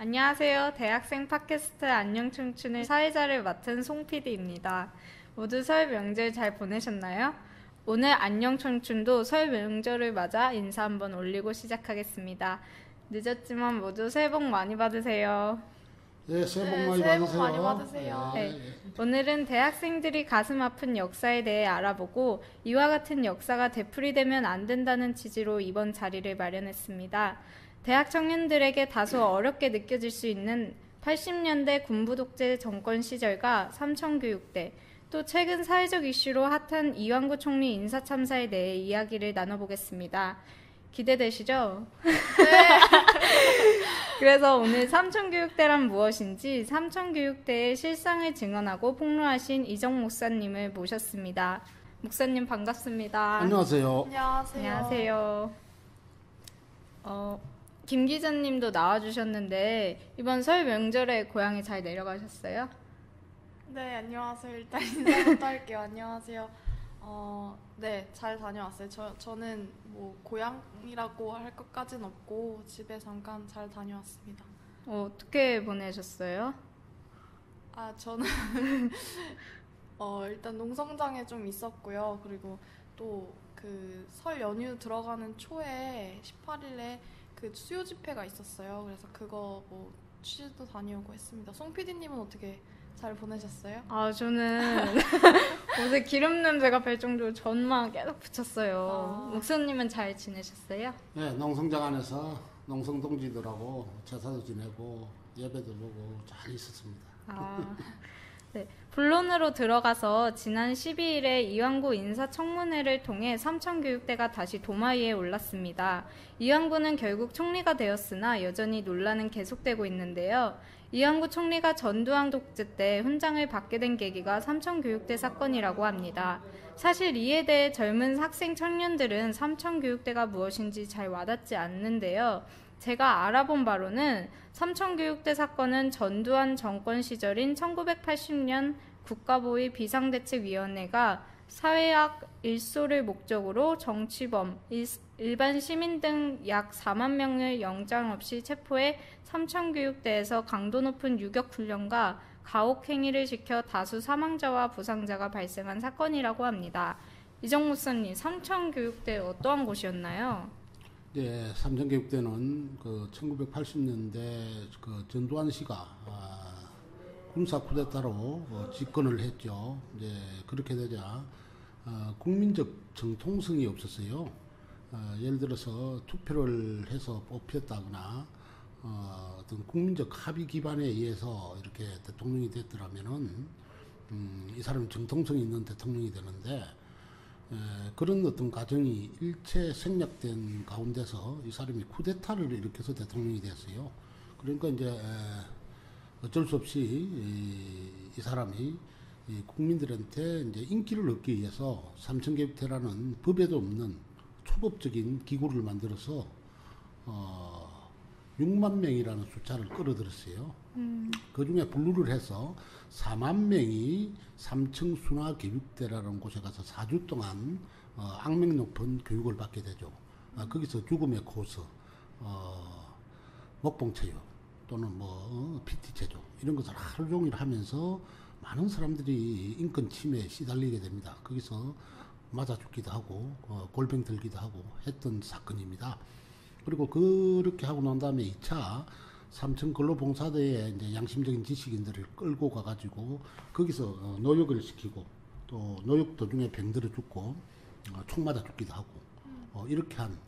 안녕하세요. 대학생 팟캐스트 안녕청춘의 사회자를 맡은 송 PD입니다. 모두 설 명절 잘 보내셨나요? 오늘 안녕청춘도 설 명절을 맞아 인사 한번 올리고 시작하겠습니다. 늦었지만 모두 새해 복 많이 받으세요. 네, 새해 복 네, 많이 새해 복 받으세요. 많이 받으세요. 네, 오늘은 대학생들이 가슴 아픈 역사에 대해 알아보고 이와 같은 역사가 되풀이되면 안 된다는 취지로 이번 자리를 마련했습니다. 대학 청년들에게 다소 어렵게 느껴질 수 있는 80년대 군부 독재 정권 시절과 삼천교육대, 또 최근 사회적 이슈로 핫한 이완구 총리 인사참사에 대해 이야기를 나눠보겠습니다. 기대되시죠? 네. 그래서 오늘 삼천교육대란 무엇인지 삼천교육대의 실상을 증언하고 폭로하신 이정 목사님을 모셨습니다. 목사님 반갑습니다. 안녕하세요. 안녕하세요. 안녕하세요. 김 기자님도 나와주셨는데 이번 설 명절에 고향에 잘 내려가셨어요? 네, 안녕하세요. 일단 인사부터 할게요. 안녕하세요. 네, 잘 다녀왔어요. 저는 뭐 고향이라고 할 것까진 없고 집에 잠깐 잘 다녀왔습니다. 어떻게 보내셨어요? 저는 일단 농성장에 좀 있었고요. 그리고 또 그 설 연휴 들어가는 초에 18일에 그 수요 집회가 있었어요. 그래서 그거 뭐 취재도 다녀오고 했습니다. 송 PD님은 어떻게 잘 보내셨어요? 저는 옷에 기름 냄새가 별 정도로 전만 계속 붙였어요. 목사님은 잘 지내셨어요? 네, 농성장 안에서 농성 동지들하고 제사도 지내고 예배도 보고 잘 있었습니다. 네. 본론으로 들어가서 지난 12일에 이완구 인사청문회를 통해 삼천교육대가 다시 도마 위에 올랐습니다. 이완구는 결국 총리가 되었으나 여전히 논란은 계속되고 있는데요. 이완구 총리가 전두환 독재 때 훈장을 받게 된 계기가 삼천교육대 사건이라고 합니다. 사실 이에 대해 젊은 학생 청년들은 삼천교육대가 무엇인지 잘 와닿지 않는데요. 제가 알아본 바로는 삼천교육대 사건은 전두환 정권 시절인 1980년 국가보위 비상대책위원회가 사회학 일소를 목적으로 정치범, 일반 시민 등 약 4만 명을 영장 없이 체포해 삼천교육대에서 강도 높은 유격훈련과 가혹행위를 시켜 다수 사망자와 부상자가 발생한 사건이라고 합니다. 이정 목사님, 삼천교육대 어떠한 곳이었나요? 네, 삼천교육대는 그 1980년대 그 전두환 씨가 군사 쿠데타로 집권을 했죠. 이제 그렇게 되자 국민적 정통성이 없었어요. 예를 들어서 투표를 해서 뽑혔다거나 어떤 국민적 합의 기반에 의해서 이렇게 대통령이 됐더라면은 이 사람이 정통성이 있는 대통령이 되는데 그런 어떤 과정이 일체 생략된 가운데서 이 사람이 쿠데타를 일으켜서 대통령이 됐어요. 그러니까 이제 어쩔 수 없이 이 사람이 국민들한테 이제 인기를 얻기 위해서 삼천교육대라는 법에도 없는 초법적인 기구를 만들어서 6만 명이라는 숫자를 끌어들였어요. 그 중에 분류를 해서 4만 명이 삼청순화교육대라는 곳에 가서 4주 동안 악명 높은 교육을 받게 되죠. 거기서 죽음의 코스, 목봉체육 또는 뭐 PT 체조 이런 것을 하루 종일 하면서 많은 사람들이 인권 침해에 시달리게 됩니다. 거기서 맞아 죽기도 하고 골병 들기도 하고 했던 사건입니다. 그리고 그렇게 하고 난 다음에 2차 삼천근로봉사대에 이제 양심적인 지식인들을 끌고 가가지고 거기서 노역을 시키고 또 노역 도중에 병들어 죽고 총 맞아 죽기도 하고 이렇게 한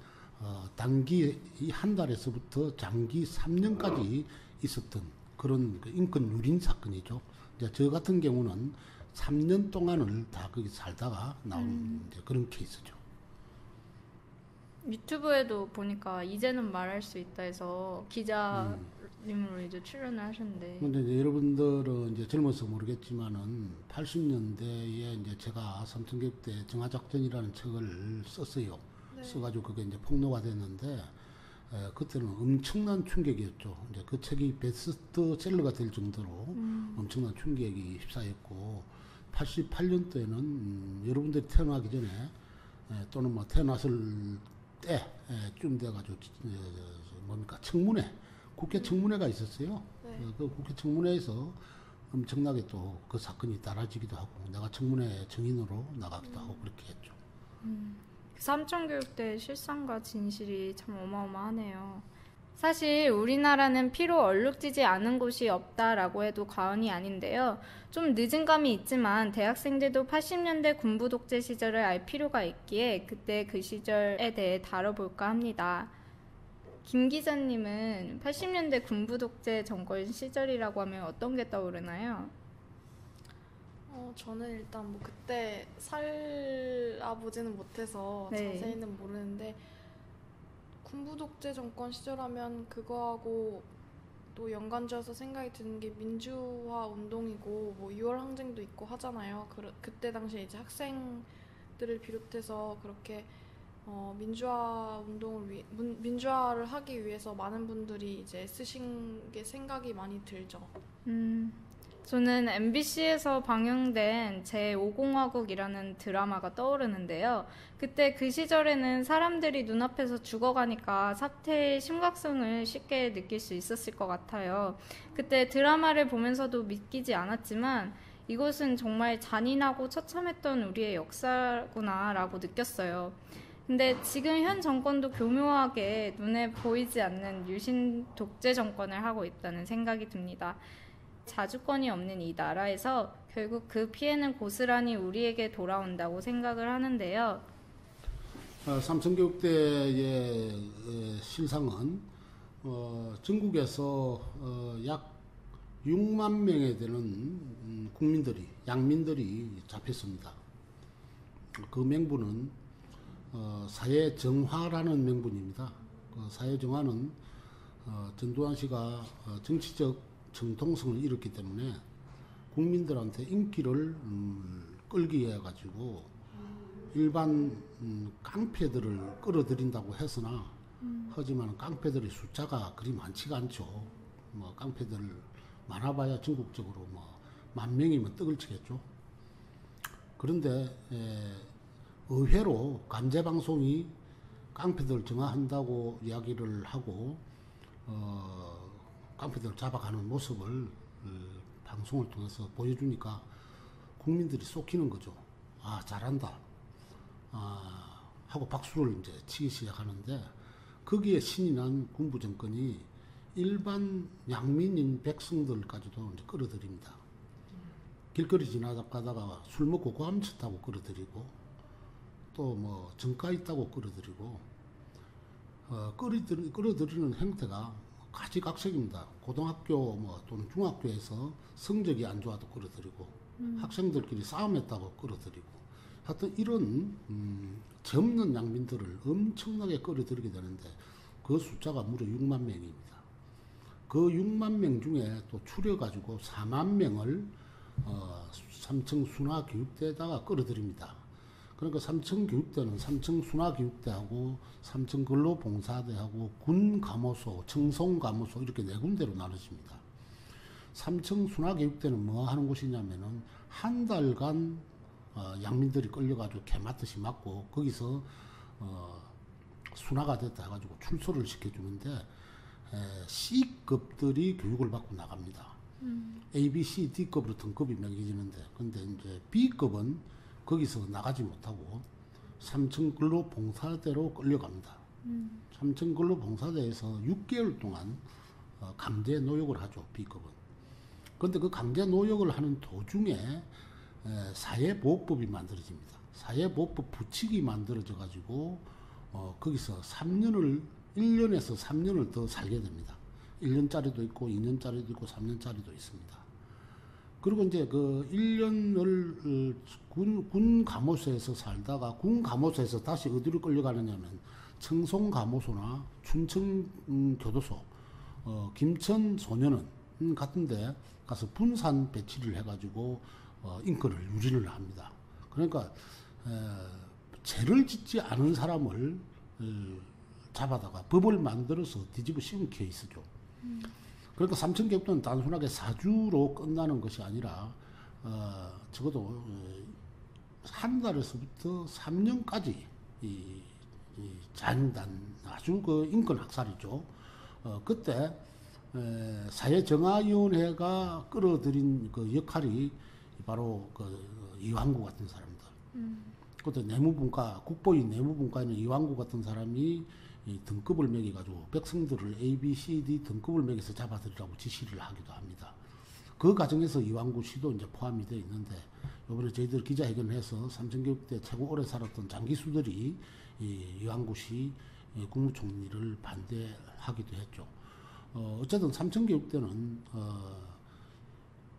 단기 한 달에서부터 장기 3년까지 있었던 그런 그 인권 유린 사건이죠. 이제 저 같은 경우는 3년 동안을 다 거기 살다가 나온 이제 그런 케이스죠. 유튜브에도 보니까 이제는 말할 수 있다 해서 기자님으로 이제 출연을 하셨는데. 근데 이제 여러분들은 이제 젊어서 모르겠지만은 80년대에 이제 제가 삼천교육대 정화작전이라는 책을 썼어요. 네. 써가지고 그게 이제 폭로가 됐는데 그때는 엄청난 충격이었죠. 이제 그 책이 베스트셀러가 될 정도로 엄청난 충격이 휩싸였고 88년도에는 여러분들이 태어나기 전에 또는 뭐 태어났을 때쯤 돼가지고 뭡니까 청문회 국회 청문회가 있었어요. 네. 그 국회 청문회에서 엄청나게 또 그 사건이 따라지기도 하고 내가 청문회 증인으로 나가기도 하고 그렇게 했죠. 삼청교육대 실상과 진실이 참 어마어마하네요. 사실 우리나라는 피로 얼룩지지 않은 곳이 없다라고 해도 과언이 아닌데요. 좀 늦은 감이 있지만 대학생들도 80년대 군부 독재 시절을 알 필요가 있기에 그때 그 시절에 대해 다뤄볼까 합니다. 김 기자님은 80년대 군부 독재 정권 시절이라고 하면 어떤 게 떠오르나요? 저는 일단 뭐 그때 살아보지는 못해서 네. 자세히는 모르는데 군부 독재 정권 시절하면 그거하고 또 연관지어서 생각이 드는 게 민주화 운동이고 뭐 6월 항쟁도 있고 하잖아요. 그때 당시에 이제 학생들을 비롯해서 그렇게 민주화 운동을 민주화를 하기 위해서 많은 분들이 이제 쓰신 게 생각이 많이 들죠. 저는 MBC에서 방영된 제5공화국이라는 드라마가 떠오르는데요. 그때 그 시절에는 사람들이 눈앞에서 죽어가니까 사태의 심각성을 쉽게 느낄 수 있었을 것 같아요. 그때 드라마를 보면서도 믿기지 않았지만 이것은 정말 잔인하고 처참했던 우리의 역사구나라고 느꼈어요. 근데 지금 현 정권도 교묘하게 눈에 보이지 않는 유신 독재 정권을 하고 있다는 생각이 듭니다. 자주권이 없는 이 나라에서 결국 그 피해는 고스란히 우리에게 돌아온다고 생각을 하는데요. 삼성교육대의 실상은 전국에서 약 6만 명에 되는 국민들이, 양민들이 잡혔습니다. 그 명분은 사회정화라는 명분입니다. 그 사회정화는 전두환 씨가 정치적 정통성을 잃었기 때문에 국민들한테 인기를 끌기 위해 가지고 일반 깡패들을 끌어들인다고 했으나 하지만 깡패들의 숫자가 그리 많지가 않죠. 뭐 깡패들 많아봐야 전국적으로 뭐 10,000명이면 떡을 치겠죠. 그런데 의외로 간제방송이 깡패들 정화한다고 이야기를 하고 깡패들 잡아가는 모습을 방송을 통해서 보여주니까 국민들이 쏟기는 거죠. 아, 잘한다. 하고 박수를 이제 치기 시작하는데 거기에 신이 난 군부 정권이 일반 양민인 백성들까지도 이제 끌어들입니다. 길거리 지나가다가 술 먹고 고함치 타고 끌어들이고 또 뭐 정가 있다고 끌어들이고 끌어들이는 형태가 가지각색입니다. 고등학교 뭐 또는 중학교에서 성적이 안 좋아도 끌어들이고 학생들끼리 싸움했다고 끌어들이고 하여튼 이런 젊은 양민들을 엄청나게 끌어들이게 되는데 그 숫자가 무려 6만 명입니다. 그 6만 명 중에 또 추려가지고 4만 명을 삼청순화교육대에다가 끌어들입니다. 그러니까 삼청교육대는 삼청순화교육대하고 삼청근로봉사대하고 군감호소, 청송감호소 이렇게 네 군데로 나눠집니다. 삼청순화교육대는 뭐 하는 곳이냐면은 한 달간 양민들이 끌려가지고 개맞듯이 맞고 거기서 순화가 됐다 해가지고 출소를 시켜주는데 C급들이 교육을 받고 나갑니다. A, B, C, D급으로 등급이 매겨지는데 근데 이제 B급은 거기서 나가지 못하고 삼청근로봉사대로 끌려갑니다. 삼청근로봉사대에서 6개월 동안 강제 노역을 하죠. B급은. 그런데 그 강제 노역을 하는 도중에 사회보호법이 만들어집니다. 사회보호법 부칙이 만들어져 가지고 거기서 1년에서 3년을 더 살게 됩니다. 1년짜리도 있고 2년짜리도 있고 3년짜리도 있습니다. 그리고 이제 그 1년을 군 감호소에서 살다가 군 감호소에서 다시 어디로 끌려가느냐면 청송감호소나 춘천교도소, 김천 소년원 같은데 가서 분산 배치를 해가지고 인권을 유린을 합니다. 그러니까 죄를 짓지 않은 사람을 잡아다가 법을 만들어서 뒤집어 씌운 케이스죠. 그러니까 삼청교육대는 단순하게 사주로 끝나는 것이 아니라 적어도 한 달에서부터 3년까지 이 잔인한 아주 그 인권 학살이죠. 그때 사회정화위원회가 끌어들인 그 역할이 바로 그 이완구 같은 사람들. 그것도 내무분과, 국보위 내무분과에는 이완구 같은 사람이 이 등급을 매겨가지고 백성들을 A, B, C, D 등급을 매겨서 잡아들이라고 지시를 하기도 합니다. 그 과정에서 이완구 씨도 이제 포함이 되어 있는데, 이번에 저희들 기자회견해서 삼천교육대 최고 오래 살았던 장기수들이 이완구 씨 국무총리를 반대하기도 했죠. 어쨌든 삼천교육대는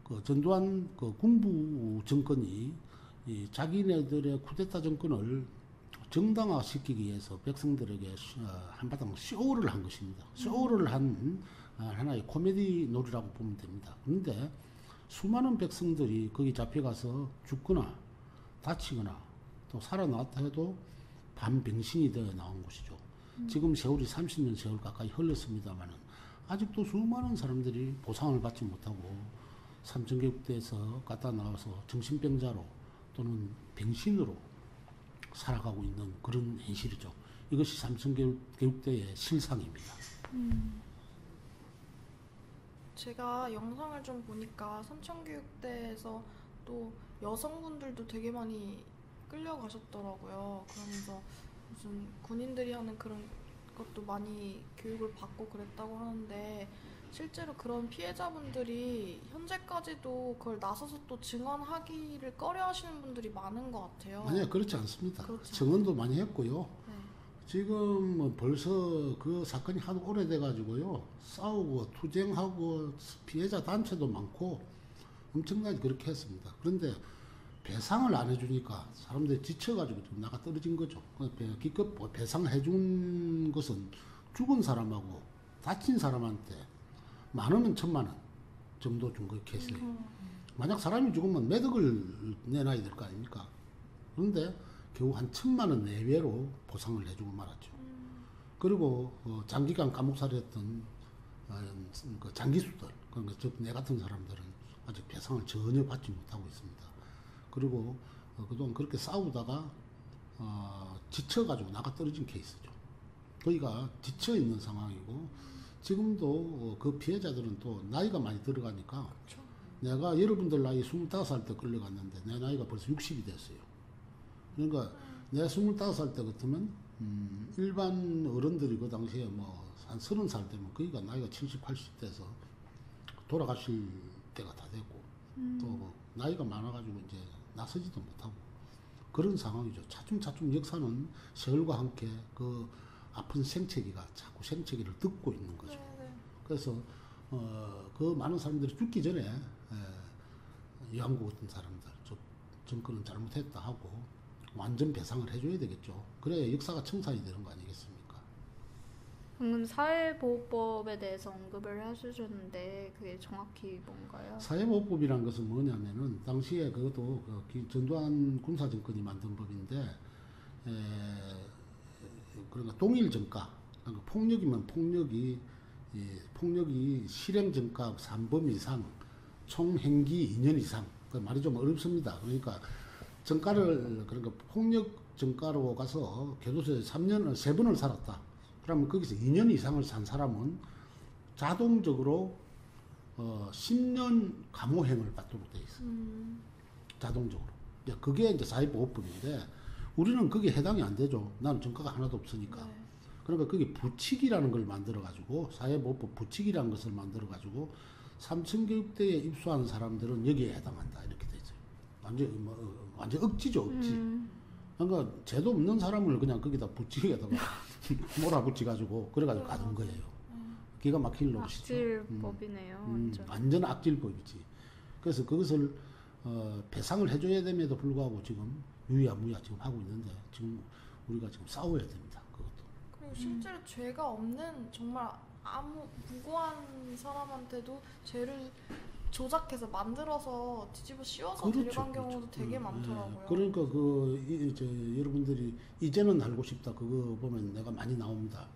그 전두환 그 군부 정권이 자기네들의 쿠데타 정권을 정당화시키기 위해서 백성들에게 한바탕 쇼를 한 것입니다. 쇼를 한 하나의 코미디 놀이라고 보면 됩니다. 그런데 수많은 백성들이 거기 잡혀가서 죽거나 다치거나 또 살아나왔다 해도 반병신이 되어 나온 것이죠. 지금 세월이 30년 세월 가까이 흘렀습니다만은 아직도 수많은 사람들이 보상을 받지 못하고 삼천교육대에서 갖다 나와서 정신병자로 또는 병신으로 살아가고 있는 그런 현실이죠. 이것이 삼천교육대의 실상입니다. 제가 영상을 좀 보니까 삼천교육대에서 또 여성분들도 되게 많이 끌려가셨더라고요. 그러면서 무슨 군인들이 하는 그런 것도 많이 교육을 받고 그랬다고 하는데, 실제로 그런 피해자분들이 현재까지도 그걸 나서서 또 증언하기를 꺼려 하시는 분들이 많은 것 같아요. 아니요, 그렇지 않습니다. 그렇죠. 증언도 많이 했고요. 네. 지금 뭐 벌써 그 사건이 하도 오래돼가지고요. 싸우고 투쟁하고 피해자 단체도 많고 엄청나게 그렇게 했습니다. 그런데 배상을 안 해주니까 사람들이 지쳐가지고 좀 나가 떨어진 거죠. 기껏 배상해준 것은 죽은 사람하고 다친 사람한테 10,000원, 1,000,000원 정도 준 거 케이스예요. 만약 사람이 죽으면 매덕을 내놔야 될 거 아닙니까? 그런데 겨우 한 1,000,000원 내외로 보상을 해주고 말았죠. 그리고 장기간 감옥살이 했던 그 장기수들, 그러니까 내 같은 사람들은 아직 배상을 전혀 받지 못하고 있습니다. 그리고 그동안 그렇게 싸우다가 지쳐가지고 나가 떨어진 케이스죠. 거기가 지쳐 있는 상황이고, 지금도 그 피해자들은 또 나이가 많이 들어가니까, 그렇죠. 내가 여러분들 나이 25살 때 끌려갔는데 내 나이가 벌써 60이 됐어요. 그러니까 내가 25살 때 같으면 일반 어른들이 그 당시에 뭐 한 30살 되면 거기가 나이가 70, 80 돼서 돌아가실 때가 다 됐고, 또 나이가 많아가지고 이제 나서지도 못하고 그런 상황이죠. 차츰차츰 역사는 세월과 함께 그 아픈 생채기가 자꾸 생채기를 듣고 있는 거죠. 네네. 그래서 그 많은 사람들이 죽기 전에 이완구 같은 사람들, 정권은 잘못했다 하고 완전 배상을 해줘야 되겠죠. 그래야 역사가 청산이 되는 거 아니겠습니까? 방금 사회보호법에 대해서 언급을 해주셨는데 그게 정확히 뭔가요? 사회보호법이란 것은 뭐냐면은 당시에 그것도 전두환 군사정권이 만든 법인데, 그러니까 동일정가, 그러니까 폭력이면 폭력이 실행정가 3범 이상, 총행기 2년 이상. 그 말이 좀 어렵습니다. 그러니까 정가를, 그러니까 폭력 정가로 가서 교도소에 3번을 살았다. 그러면 거기서 2년 이상을 산 사람은 자동적으로 10년 감호행을 받도록 돼 있어요. 자동적으로. 이제 그게 이제 사회보호법인데, 우리는 그게 해당이 안 되죠. 나는 정가가 하나도 없으니까. 네. 그러니까 그게 부칙이라는 걸 만들어가지고, 사회보호법 부칙이라는 것을 만들어가지고, 삼천교육대에 입소하는 사람들은 여기에 해당한다. 이렇게 돼 있어요. 완전 억지죠, 억지. 그러니까 죄도 없는 사람을 그냥 거기다 부칙에다가 몰아붙여가지고, 그래가지고 가둔 거예요. 기가 막힐 노릇이죠. 악질법이네요. 완전 악질법이지. 그래서 그것을 배상을 해줘야 됨에도 불구하고 지금 유야무야 지금 하고 있는데, 지금 우리가 지금 싸워야 됩니다. 그것도. 그리고 실제로 죄가 없는 정말 아무 무고한 사람한테도 죄를 조작해서 만들어서 뒤집어 씌워서 데려간 경우도 되게 많더라고요. 그러니까 여러분들이 이제는 알고 싶다 그거 보면 내가 많이 나옵니다.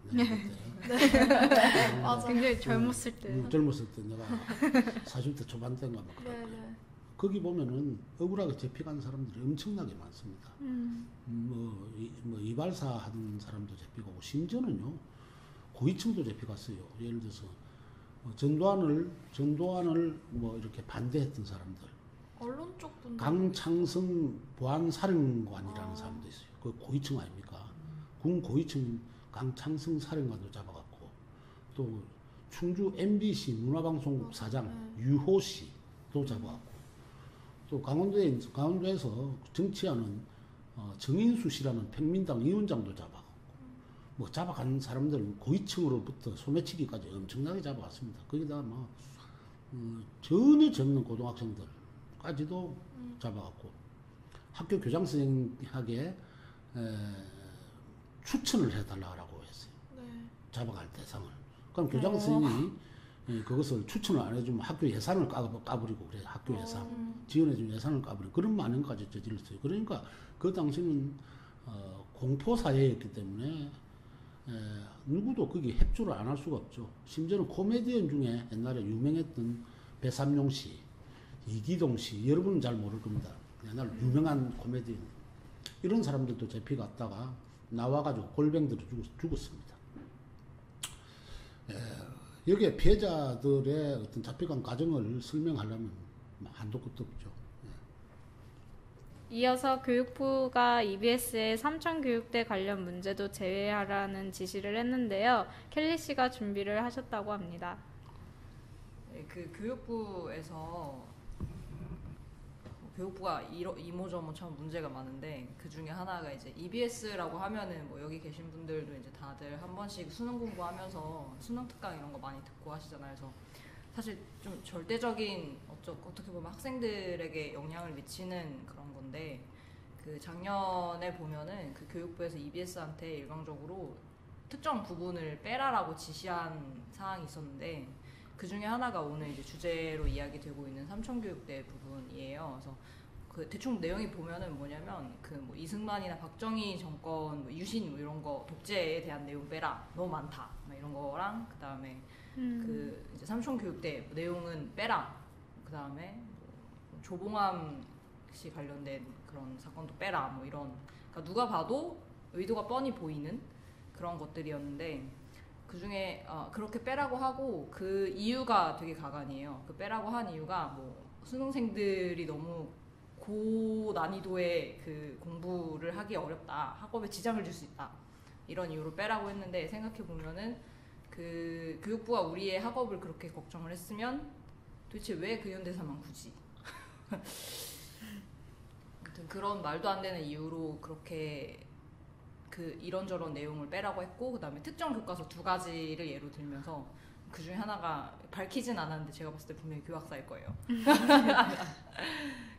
맞아. 굉장히 젊었을 때. 젊었을 때 내가 40대 초반 때인가 막 네네. 거기 보면은 억울하게 잡혀간 사람들이 엄청나게 많습니다. 뭐 이발사 하는 사람도 잡혀가고, 심지어는요 고위층도 잡혀갔어요. 예를 들어서 전두환을 뭐 이렇게 반대했던 사람들. 언론 쪽 분들. 강창성 보안사령관이라는 사람도 있어요. 그 고위층 아닙니까? 군 고위층 강창성 사령관도 잡아갔고, 또 충주 MBC 문화방송국 사장 유호 씨도 잡아갔고, 또 강원도에서 정치하는 정인수 씨라는 평민당 위원장도 잡아갔고, 뭐 잡아간 사람들 고위층으로부터 소매치기까지 엄청나게 잡아갔습니다. 거기다 뭐 전혀 젊는 고등학생들까지도 잡아갔고, 학교 교장 선생님에게 추천을 해달라고 했어요. 네. 잡아갈 대상을. 그럼 교장 선생님이 그것을 추천을 안 해주면 학교 예산을 까버리고 그래요. 학교 예산. 지원해준 예산을 까버리고 그런 만행까지 저질렀어요. 그러니까 그 당시는 공포사회였기 때문에 누구도 거기 협조를 안 할 수가 없죠. 심지어는 코미디언 중에 옛날에 유명했던 배삼용 씨, 이기동 씨, 여러분은 잘 모를 겁니다. 옛날 유명한 코미디언. 이런 사람들도 잡혀갔다가 나와가지고 골뱅들을 죽었습니다. 여기에 피해자들의 어떤 잡혀간 과정을 설명하려면 한도 끝도 없죠. 이어서 교육부가 EBS의 삼천교육대 관련 문제도 제외하라는 지시를 했는데요. 켈리 씨가 준비를 하셨다고 합니다. 네, 그 교육부가 이모저모 참 문제가 많은데, 그 중에 하나가 이제 EBS라고 하면은 뭐 여기 계신 분들도 이제 다들 한 번씩 수능 공부하면서 수능 특강 이런 거 많이 듣고 하시잖아요. 그래서 사실 좀 절대적인 어떻게 보면 학생들에게 영향을 미치는 그런 건데, 그 작년에 보면은 그 교육부에서 EBS한테 일방적으로 특정 부분을 빼라라고 지시한 사항이 있었는데, 그 중에 하나가 오늘 이제 주제로 이야기되고 있는 삼천교육대 부분이에요. 그래서 그 대충 내용이 보면은 뭐냐면, 그 뭐 이승만이나 박정희 정권 뭐 유신 뭐 이런 거 독재에 대한 내용 빼라, 너무 많다, 막 이런 거랑, 그 다음에 그 이제 삼천교육대 내용은 빼라, 그 다음에 뭐 조봉암 씨 관련된 그런 사건도 빼라, 뭐 이런, 그러니까 누가 봐도 의도가 뻔히 보이는 그런 것들이었는데, 그 중에 그렇게 빼라고 하고 그 이유가 되게 가관이에요. 그 빼라고 한 이유가 뭐 수능생들이 너무 고난이도의 그 공부를 하기 어렵다, 학업에 지장을 줄 수 있다, 이런 이유로 빼라고 했는데, 생각해 보면은 그 교육부가 우리의 학업을 그렇게 걱정을 했으면 도대체 왜 그 현대사만 굳이 아무튼 그런 말도 안 되는 이유로 그렇게 그 이런저런 내용을 빼라고 했고, 그 다음에 특정 교과서 2가지를 예로 들면서, 그 중에 하나가 밝히진 않았는데 제가 봤을 때 분명히 교학사일 거예요.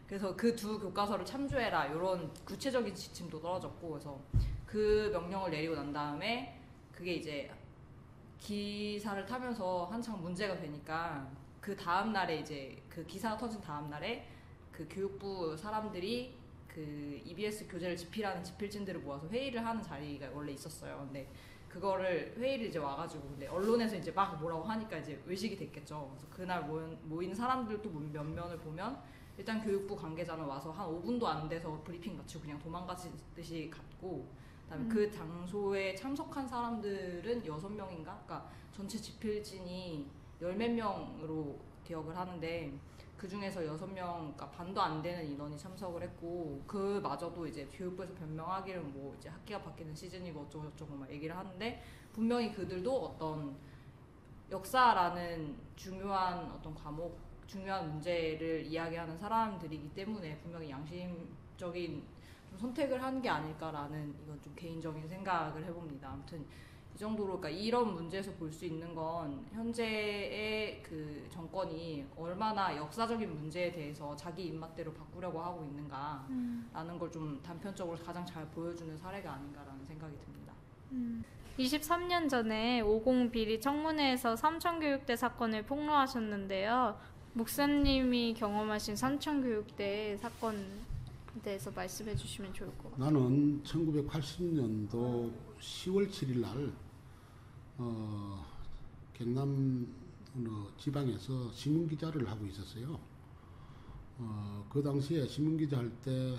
그래서 그 2 교과서를 참조해라, 이런 구체적인 지침도 떨어졌고, 그래서 그 명령을 내리고 난 다음에 그게 이제 기사를 타면서 한창 문제가 되니까, 그 다음 날에 이제 그 기사가 터진 다음 날에 그 교육부 사람들이 그 EBS 교재를 집필하는 집필진들을 모아서 회의를 하는 자리가 원래 있었어요. 근데 그거를 회의를 이제 와가지고, 근데 언론에서 이제 막 뭐라고 하니까 이제 외식이 됐겠죠. 그래서 그날 모인 사람들도 몇 면을 보면, 일단 교육부 관계자는 와서 한 5분도 안 돼서 브리핑 마치고 그냥 도망가듯이 갔고, 그다음에 그 장소에 참석한 사람들은 6명인가? 그러니까 전체 집필진이 10몇 명으로 기억을 하는데, 그 중에서 6명, 그러니까 반도 안 되는 인원이 참석을 했고, 그마저도 이제 교육부에서 변명하기를 뭐 이제 학기가 바뀌는 시즌이고 어쩌고저쩌고 막 얘기를 하는데, 분명히 그들도 어떤 역사라는 중요한 어떤 과목, 중요한 문제를 이야기하는 사람들이기 때문에 분명히 양심적인 좀 선택을 한 게 아닐까라는, 이건 좀 개인적인 생각을 해봅니다. 아무튼 이 정도로, 그러니까 이런 문제에서 볼 수 있는 건 현재의 그 정권이 얼마나 역사적인 문제에 대해서 자기 입맛대로 바꾸려고 하고 있는가라는 걸 좀 단편적으로 가장 잘 보여주는 사례가 아닌가라는 생각이 듭니다. 23년 전에 50 비리 청문회에서 삼천교육대 사건을 폭로하셨는데요. 목사님이 경험하신 삼천교육대 사건에 대해서 말씀해 주시면 좋을 것 같아요. 나는 1980년도 10월 7일 날 경남 어느 지방에서 신문기자를 하고 있었어요. 그 당시에 신문기자 할 때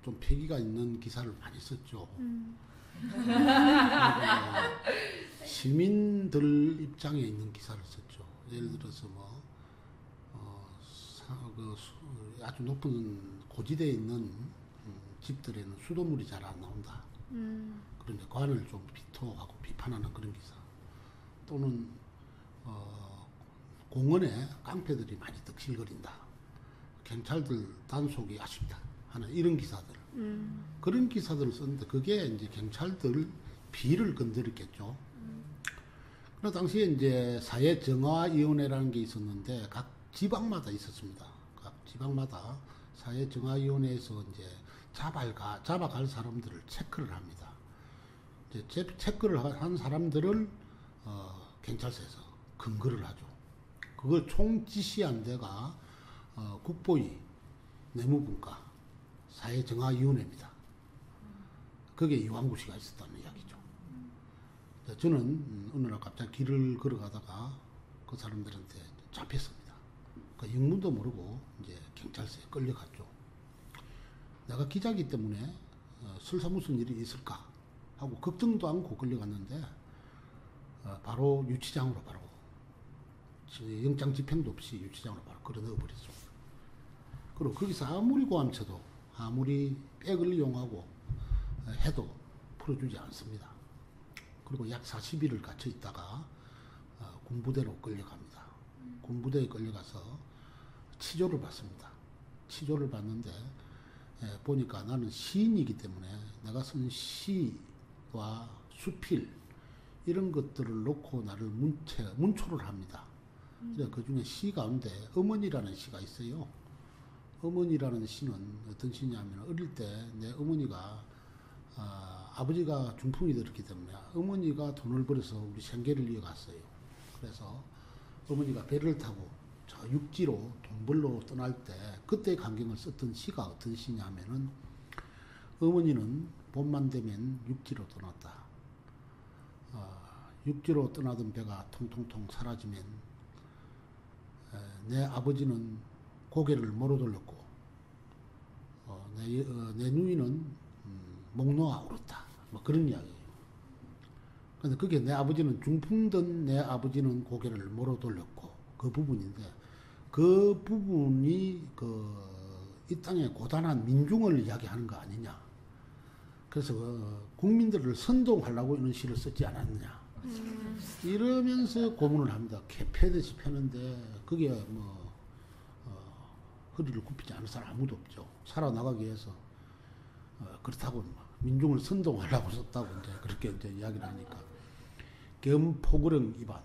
좀 패기가 있는 기사를 많이 썼죠. 시민들 입장에 있는 기사를 썼죠. 예를 들어서 뭐 아주 높은 고지대에 있는 집들에는 수돗물이 잘 안 나온다. 그런데 관을 좀 비토하고 비판하는 그런 기사. 또는 공원에 깡패들이 많이 득실거린다. 경찰들 단속이 아쉽다 하는 이런 기사들. 그런 기사들을 썼는데 그게 이제 경찰들 비를 건드렸겠죠. 그 당시에 이제 사회정화위원회라는 게 있었는데 각 지방마다 있었습니다. 각 지방마다 사회정화위원회에서 이제 잡아갈 사람들을 체크를 합니다. 이제 체크를 한 사람들을 경찰서에서 근거를 하죠. 그걸 총 지시한 데가 국보위, 내무분과, 사회정화위원회입니다. 거기에 이완구 씨가 있었다는 이야기죠. 저는 어느 날 갑자기 길을 걸어가다가 그 사람들한테 잡혔습니다. 그 영문도 모르고 이제 경찰서에 끌려갔죠. 내가 기자이기 때문에 설사 무슨 일이 있을까 하고 걱정도 않고 끌려갔는데 바로 유치장으로 바로 영장 집행도 없이 유치장으로 바로 끌어 넣어버렸습니다. 그리고 거기서 아무리 고함쳐도 아무리 백을 이용하고 해도 풀어주지 않습니다. 그리고 약 40일을 갇혀 있다가 군부대로 끌려갑니다. 군부대에 끌려가서 치조를 받습니다. 치조를 받는데 보니까 나는 시인이기 때문에 내가 쓴 시와 수필 이런 것들을 놓고 나를 문초를 합니다. 그래서 그 중에 시 가운데 어머니라는 시가 있어요. 어머니라는 시는 어떤 시냐면 어릴 때 내 어머니가 아버지가 중풍이 들었기 때문에 어머니가 돈을 벌어서 우리 생계를 이어갔어요. 그래서 어머니가 배를 타고 저 육지로 돈 벌러 떠날 때 그때 강경을 썼던 시가 어떤 시냐면은 어머니는 봄만 되면 육지로 떠났다. 육지로 떠나던 배가 통통통 사라지면 내 아버지는 고개를 모로 돌렸고 내 누이는 목 놓아 울었다. 뭐 그런 이야기예요. 근데 그게 내 아버지는 중풍든 내 아버지는 고개를 모로 돌렸고 그 부분인데 그 부분이 이 땅의 고단한 민중을 이야기하는 거 아니냐. 그래서 국민들을 선동하려고 이런 시를 썼지 않았느냐. 이러면서 고문을 합니다. 개패듯이 패는데 그게 뭐 허리를 굽히지 않을 사람 아무도 없죠. 살아나가기 위해서 그렇다고 민중을 선동하려고 썼다고 이제 그렇게 이제 이야기를 하니까 계엄포구령 위반.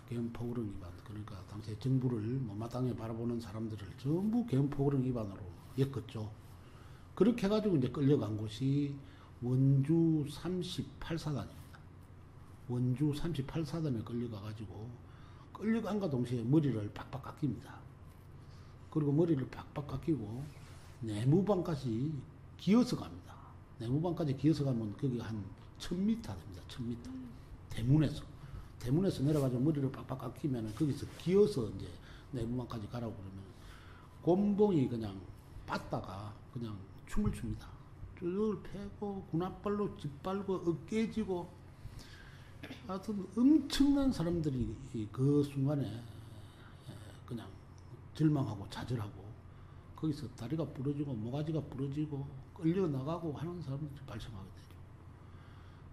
계엄포구령 위반. 그러니까 당시에 정부를 못마땅히 바라보는 사람들을 전부 계엄포구령 위반으로 엮었죠. 그렇게 해가지고 이제 끌려간 곳이 원주 38사단입니다. 원주 38사단에 끌려가가지고 끌려간과 동시에 머리를 빡빡 깎입니다. 그리고 머리를 빡빡 깎이고 내무반까지 기어서 갑니다. 내무반까지 기어서 가면 거기 한 1000m 됩니다. 1000m. 대문에서 내려가지고 머리를 빡빡 깎이면 거기서 기어서 이제 내무반까지 가라고 그러면 곤봉이 그냥 빠다가 그냥 춤을 춥니다. 쭉 패고 군합발로 짓밟고 어깨지고 하여튼 엄청난 사람들이 그 순간에 그냥 절망하고 좌절하고 거기서 다리가 부러지고 모가지가 부러지고 끌려나가고 하는 사람들이 발생하게 되죠.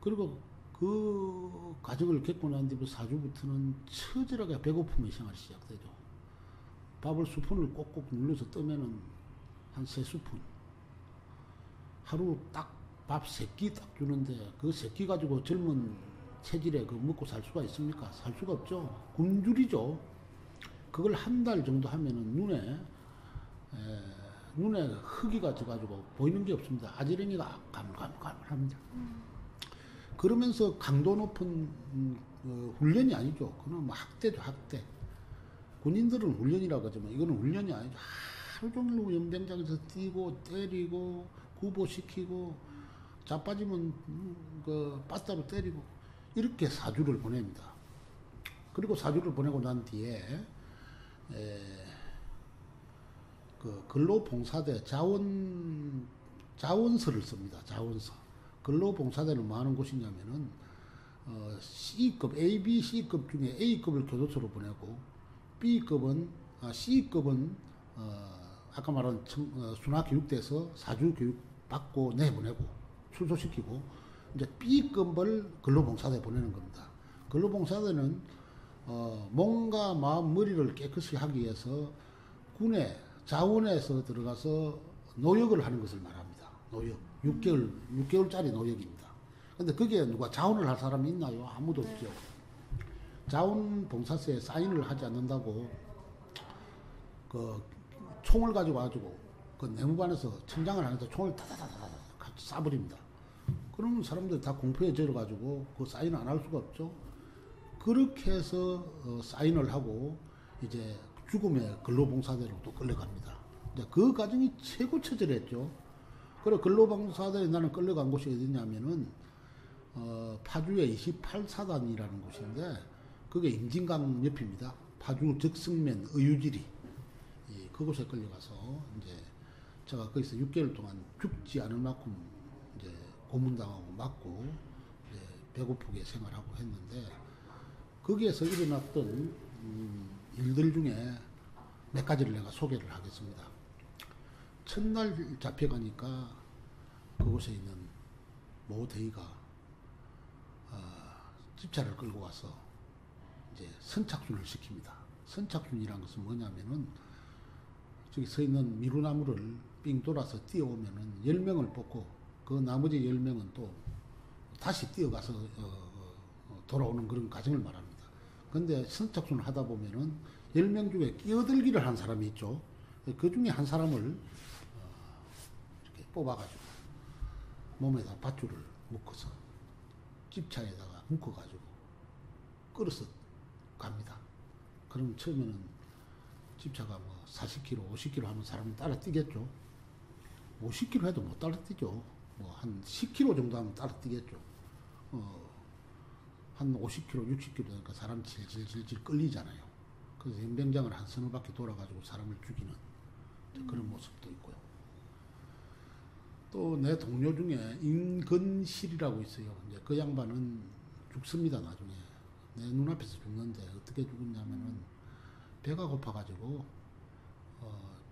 그리고 그 과정을 겪고 난 뒤부터 4주부터는 처절하게 배고픔의 생활이 시작되죠. 밥을 스푼을 꼭꼭 눌러서 뜨면은 한 3스푼. 하루 딱 밥 3끼 딱 주는데 그 3끼 가지고 젊은 체질에 그 먹고 살 수가 있습니까? 살 수가 없죠. 굶주리죠. 그걸 한 달 정도 하면은 눈에 흙이가 져가지고 보이는 게 없습니다. 아지랭이가 가물가물합니다. 그러면서 강도 높은 훈련이 아니죠. 그건 뭐 학대죠, 학대. 군인들은 훈련이라고 하지만 이거는 훈련이 아니죠. 하루 종일 연병장에서 뛰고 때리고 구보시키고 자빠지면 그 빠따로 때리고 이렇게 4주를 보냅니다. 그리고 4주를 보내고 난 뒤에 그 근로봉사대 자원서를 씁니다. 자원서. 근로봉사대는 뭐 하는 곳이냐면은 C급, A, B, C급 중에 A급을 교도소로 보내고 C급은 아까 말한 순화교육대에서 사주교육 받고 내보내고 출소시키고 이제 B급을 근로봉사대 보내는 겁니다. 근로봉사대는 몸과 마음, 머리를 깨끗이 하기 위해서 군의 자원에서 들어가서 노역을 하는 것을 말합니다. 노역. 6개월짜리 노역입니다. 근데 거기에 누가 자원을 할 사람이 있나요? 아무도 없죠. 자원봉사서에 사인을 하지 않는다고 그 총을 가지고 그 내무반에서 천장을 안에서 총을 다다다다다 같이 쏴버립니다. 그러면 사람들이 다 공포에 질어가지고 그 사인을 안 할 수가 없죠. 그렇게 해서 사인을 하고 이제 죽음의 근로봉사대로 또 끌려갑니다. 이제 그 과정이 최고 처절했죠. 그래 근로봉사대에 나는 끌려간 곳이 어디냐면은 파주의 28사단이라는 곳인데 그게 임진강 옆입니다. 파주 적성면 의유지리 그곳에 끌려가서 이제 제가 거기서 6개월 동안 죽지 않을 만큼 이제 고문당하고 맞고 이제 배고프게 생활하고 했는데 거기에서 일어났던 일들 중에 몇 가지를 내가 소개를 하겠습니다. 첫날 잡혀가니까 그곳에 있는 모 대위가 집차를 끌고 가서 이제 선착순을 시킵니다. 선착순이라는 것은 뭐냐면은 저기 서 있는 미루나무를 삥 돌아서 뛰어오면은 10명을 뽑고 그 나머지 10명은 또 다시 뛰어가서 돌아오는 그런 과정을 말합니다. 근데 선착순을 하다 보면은 10명 중에 끼어들기를 한 사람이 있죠. 그 중에 한 사람을 이렇게 뽑아가지고 몸에다 밧줄을 묶어서 집차에다가 묶어가지고 끌어서 갑니다. 그럼 처음에는 집차가 뭐 40km, 50km 하면 사람은 따라 뛰겠죠. 50km 해도 못 따라 뛰죠. 뭐 한 10km 정도 하면 따라 뛰겠죠. 한 50km, 60km 되니까 사람 질질질질 끌리잖아요. 그래서 연병장을 한 서너 바퀴 돌아가지고 사람을 죽이는 그런 모습도 있고요. 또 내 동료 중에 임건실이라고 있어요. 이제 그 양반은 죽습니다, 나중에. 내 눈앞에서 죽는데 어떻게 죽었냐면은 배가 고파가지고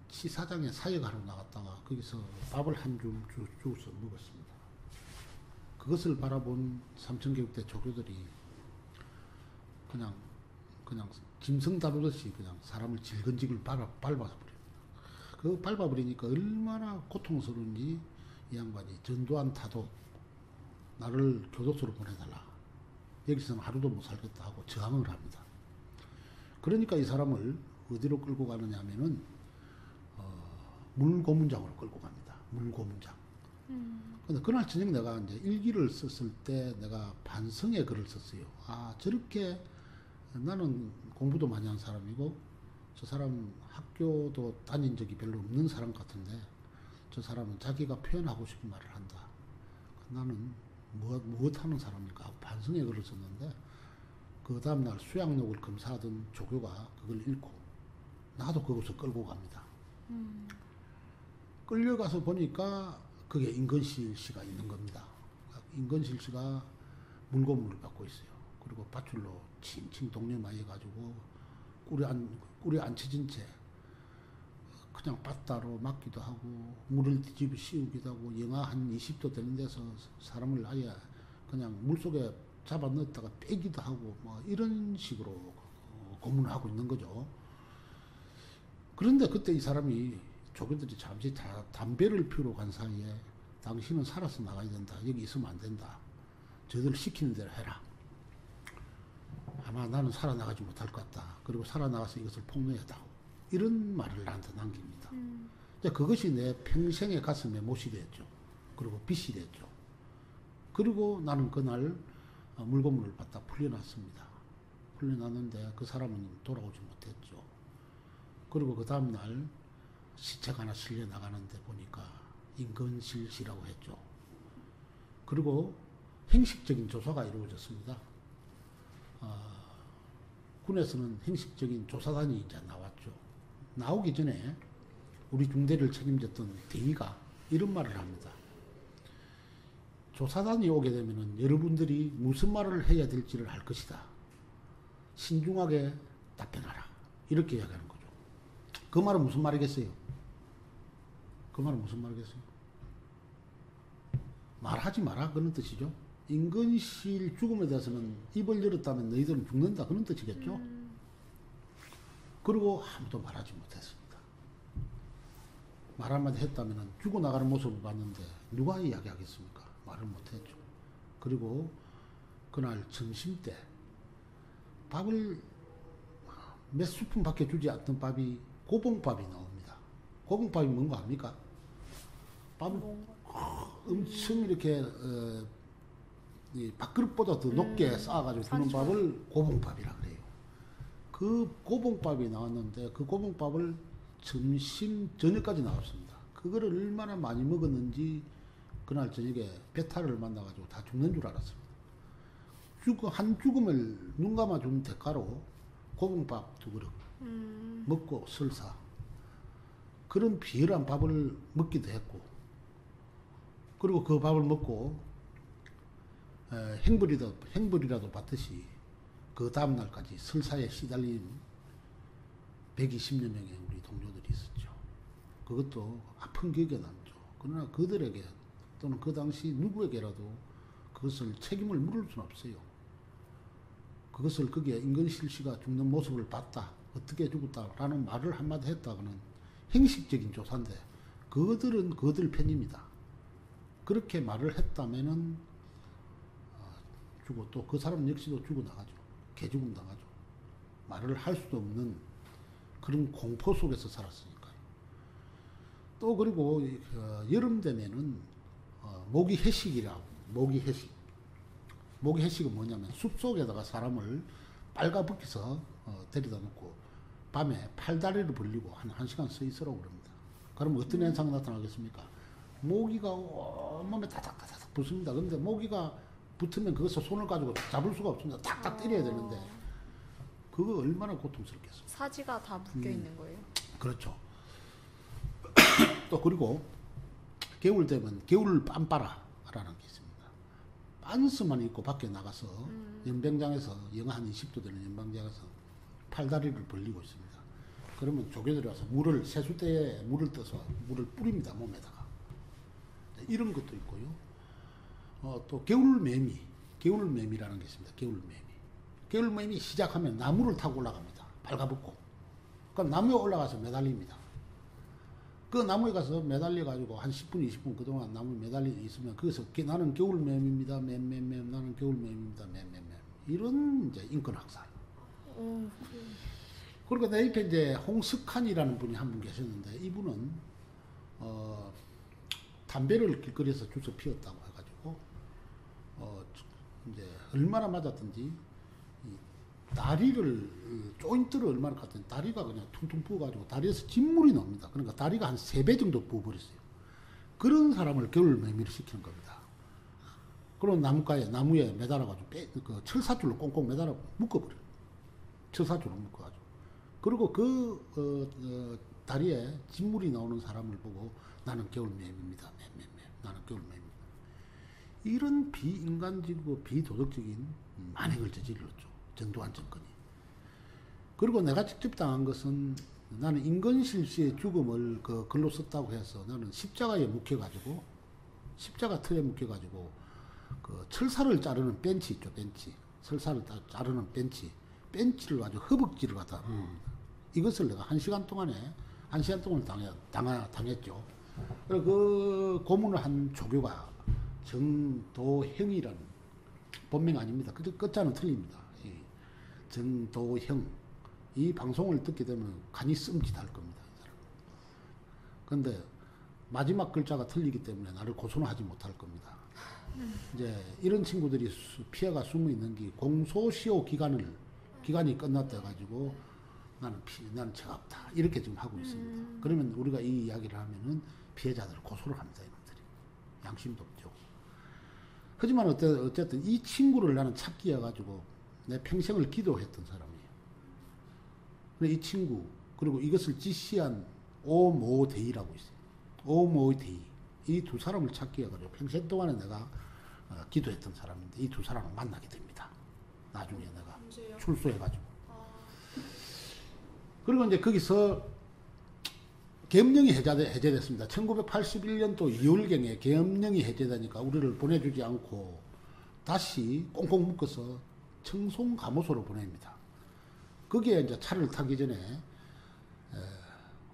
시사장에 사역하러 나갔다가 거기서 밥을 한 줌 주워서 먹었습니다. 그것을 바라본 삼천교육대 조교들이 그냥 짐승 다루듯이 그냥 사람을 질근질근 밟아버립니다. 그 밟아버리니까 얼마나 고통스러운지 이 양반이 전두환 타도 나를 교도소로 보내달라. 여기서는 하루도 못 살겠다 하고 저항을 합니다. 그러니까 이 사람을 어디로 끌고 가느냐 하면은 물고문장으로 끌고 갑니다. 물고문장. 근데 그날 저녁 내가 이제 일기를 썼을 때 내가 반성의 글을 썼어요. 아, 저렇게 나는 공부도 많이 한 사람이고 저 사람 학교도 다닌 적이 별로 없는 사람 같은데 저 사람은 자기가 표현하고 싶은 말을 한다. 나는 무엇 하는 사람일까 하고 반성의 글을 썼는데 그 다음날 수양록을 검사하던 조교가 그걸 읽고 나도 그곳을 끌고 갑니다. 끌려가서 보니까 그게 임건실 씨가 있는 겁니다. 임건실 씨가 물고문을 받고 있어요. 그리고 밧줄로 칭칭 동네마해가지고 꿀에 앉혀진 채 그냥 바다로 맞기도 하고 물을 뒤집어 씌우기도 하고 영하 한 20도 되는 데서 사람을 아예 그냥 물속에 잡아 넣었다가 빼기도 하고 뭐 이런 식으로 고문을 하고 있는 거죠. 그런데 그때 이 사람이 조교들이 잠시 담배를 피우러 간 사이에 당신은 살아서 나가야 된다. 여기 있으면 안 된다. 저들 시키는 대로 해라. 아마 나는 살아나가지 못할 것 같다. 그리고 살아나가서 이것을 폭로해야 다고 이런 말을 나한테 남깁니다. 그것이 내 평생의 가슴에 못이 됐죠. 그리고 빛이 됐죠. 그리고 나는 그날 물고문을 받다 풀려났습니다. 풀려났는데 그 사람은 돌아오지 못했죠. 그리고 그 다음날 시체가 하나 실려 나가는데 보니까 임건실 씨라고 했죠. 그리고 행식적인 조사가 이루어졌습니다. 군에서는 행식적인 조사단이 이제 나왔죠. 나오기 전에 우리 중대를 책임졌던 대위가 이런 말을 합니다. 조사단이 오게 되면은 여러분들이 무슨 말을 해야 될지를 알 것이다. 신중하게 답변하라. 이렇게 이야기하는 거죠. 그 말은 무슨 말이겠어요? 그 말은 무슨 말이겠어요? 말하지 마라. 그런 뜻이죠. 임근실 죽음에 대해서는 입을 열었다면 너희들은 죽는다. 그런 뜻이겠죠. 그리고 아무도 말하지 못했습니다. 말 한마디 했다면 죽어나가는 모습을 봤는데 누가 이야기하겠습니까? 말을 못했죠. 그리고 그날 점심 때 밥을 몇 스푼밖에 주지 않던 밥이 고봉밥이 나옵니다. 고봉밥이 뭔가 압니까? 밥을 엄청 이렇게 이 밥그릇보다 더 높게 쌓아가지고 주는 밥을 고봉밥이라 그래요. 그 고봉밥이 나왔는데 그 고봉밥을 점심 저녁까지 나왔습니다. 그거를 얼마나 많이 먹었는지 그날 저녁에 배탈을 만나가지고 다 죽는 줄 알았습니다. 한 죽음을 눈 감아준 대가로 고봉밥 2그릇 먹고 설사 그런 비열한 밥을 먹기도 했고, 그리고 그 밥을 먹고 행불이라도 받듯이 그 다음날까지 설사에 시달린 120여 명의 우리 동료들이 있었죠. 그것도 아픈 기억에 남죠. 그러나 그들에게 또는 그 당시 누구에게라도 그것을 책임을 물을 수는 없어요. 그것을 거기에 임근실 씨가 죽는 모습을 봤다, 어떻게 죽었다라는 말을 한마디 했다고는 형식적인 조사인데 그들은 그들 편입니다. 그렇게 말을 했다면은 죽어, 또 그 사람 역시도 죽어나가죠. 개죽음 당하죠. 말을 할 수도 없는 그런 공포 속에서 살았으니까요. 또 그리고 여름 되면은 모기 해식이라고, 모기 해식. 모기 해식은 뭐냐면 숲속에다가 사람을 빨가벗겨서 데려다 놓고 밤에 팔다리를 벌리고 한 1시간 서 있으라고 그럽니다. 그러면 어떤 현상이 나타나겠습니까? 모기가 온몸에 다닥다닥 붙습니다. 그런데 모기가 붙으면 그것을 손을 가지고 잡을 수가 없습니다. 탁탁 때려야 되는데 그거 얼마나 고통스럽겠어요. 사지가 다 묶여 있는 거예요. 그렇죠. 또 그리고 겨울 되면 겨울 빤빠라라는 게 있습니다. 빤스만 입고 밖에 나가서 연병장에서 영하 한 20도 되는 연병장에서 팔다리를 벌리고 있습니다. 그러면 조교들이 와서 세숫대에 물을 떠서 물을 뿌립니다. 몸에다가. 이런 것도 있고요. 또 겨울매미라는 게 있습니다. 겨울매미 시작하면 나무를 타고 올라갑니다. 발가벗고. 그럼 나무에 올라가서 매달립니다. 그 나무에 가서 매달려가지고 한 10분, 20분 그동안 나무에 매달려 있으면 거기서 나는 겨울매미입니다. 맴. 나는 겨울매미입니다. 맴. 이런 이제 인권학살. 그리고 내 옆에 이제 홍석한이라는 분이 한 분 계셨는데 이분은 담배를 길거리에서 주워 피웠다고 해가지고 이제 얼마나 맞았든지 이 다리를 조인트를 얼마나 갔더니 다리가 그냥 퉁퉁 부어가지고 다리에서 진물이 나옵니다. 그러니까 다리가 한 3배 정도 부어버렸어요. 그런 사람을 겨울매미를 시키는 겁니다. 그런 나무에 매달아가지고 그 철사줄로 꽁꽁 매달아 묶어버려요. 철사줄로 묶어가지고. 그리고 그 다리에 진물이 나오는 사람을 보고 나는 겨울매미입니다. 나는 겨울매미입니다. 이런 비인간적이고 비도덕적인 만행을 저질렀죠. 전두환 정권이. 그리고 내가 직접 당한 것은 나는 임근실 씨의 죽음을 그 글로 썼다고 해서 나는 십자가에 묶여가지고 십자가 틀에 묶여가지고 그 철사를 자르는 벤치 있죠. 벤치. 철사를 자르는 벤치를 가지고 허벅지를 갖다 이것을 내가 1시간 동안을 당했죠. 그리고 그 고문을 한 조교가 정도형이라는 본명 아닙니다. 끝자는 틀립니다. 정도형. 이 방송을 듣게 되면 간이 씀짓할 겁니다. 그런데 마지막 글자가 틀리기 때문에 나를 고소는 하지 못할 겁니다. 이제 이런 친구들이 피해가 숨어 있는 게 공소시효 기간이 끝났다 가지고 나는 죄가 없다 이렇게 지금 하고 있습니다. 그러면 우리가 이 이야기를 하면은 피해자들을 고소를 합니다. 이놈들이 양심도 없죠. 하지만 어쨌든 이 친구를 나는 찾기해 가지고 내 평생을 기도했던 사람이에요. 이 친구 그리고 이것을 지시한 오모데이라고 있어요. 오모데이 이 두 사람을 찾기해 가지고 평생 동안에 내가 기도했던 사람인데 이 두 사람을 만나게 됩니다. 나중에 내가 언제요? 출소해가지고. 아, 그리고 이제 거기서 계엄령이 해제됐습니다. 1981년도 2월경에 계엄령이 해제되니까 우리를 보내주지 않고 다시 꽁꽁 묶어서 청송감호소로 보냅니다. 거기에 이제 차를 타기 전에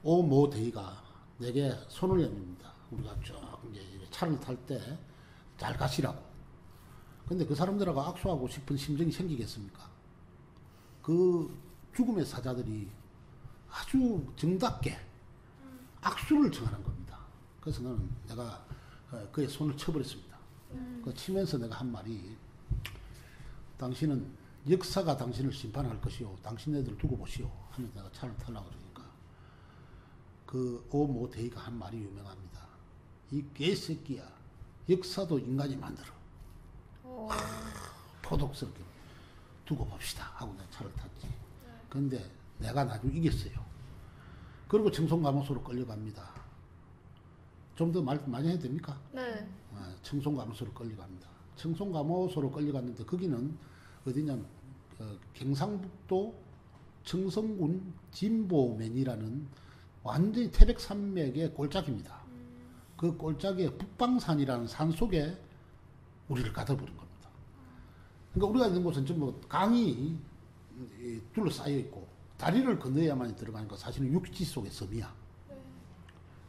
오모 대위가 내게 손을 내밉니다. 우리가 쭉 이제 차를 탈 때 잘 가시라고. 근데 그 사람들하고 악수하고 싶은 심정이 생기겠습니까? 그 죽음의 사자들이 아주 정답게 악수를 청하는 겁니다. 그래서 나는 내가 그의 손을 쳐버렸습니다. 그 치면서 내가 한 말이, 당신은 역사가 당신을 심판할 것이요, 당신네들 두고 보시오 하면서 내가 차를 타려고 그러니까 그 오모 대위가 한 말이 유명합니다. 이 개새끼야, 역사도 인간이 만들어. 포독스럽게 두고 봅시다 하고 내가 차를 탔지. 근데 내가 나중에 이겼어요. 그리고 청송감호소로 끌려갑니다. 좀 더 말 많이 해도 됩니까? 네. 청송감호소로 끌려갑니다. 청송감호소로 끌려갔는데 거기는 어디냐면 경상북도 청성군 진보면이라는 완전히 태백산맥의 꼴짝입니다. 그 꼴짝의 북방산이라는 산 속에 우리를 가둬버린 겁니다. 그러니까 우리가 있는 곳은 전부 강이 둘러싸여 있고 다리를 건너야만 들어가니까 사실은 육지 속의 섬이야.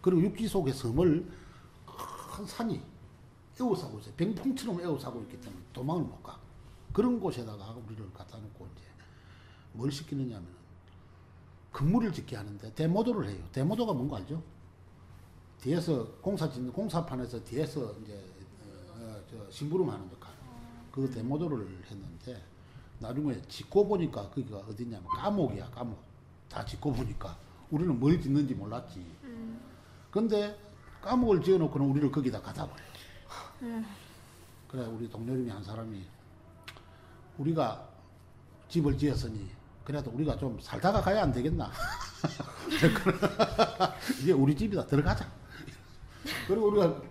그리고 육지 속의 섬을 큰 산이 에워싸고 있어요. 병풍처럼 에워싸고 있기 때문에 도망을 못 가. 그런 곳에다가 우리를 갖다 놓고 이제 뭘 시키느냐면 건물을 짓게 하는데 대모도를 해요. 대모도가 뭔가 알죠? 뒤에서 공사판에서 뒤에서 이제 심부름하는 역할. 그 대모도를 했는데 나중에 짓고 보니까 거기가 어디냐면 감옥이야, 감옥. 다 짓고 보니까 우리는 뭘 짓는지 몰랐지. 근데 감옥을 지어놓고는 우리를 거기다 갖다 버려요. 그래, 우리 동료 중에 한 사람이 우리가 집을 지었으니 그래도 우리가 좀 살다가 가야 안 되겠나. 이제 우리 집이다, 들어가자. 그리고 우리가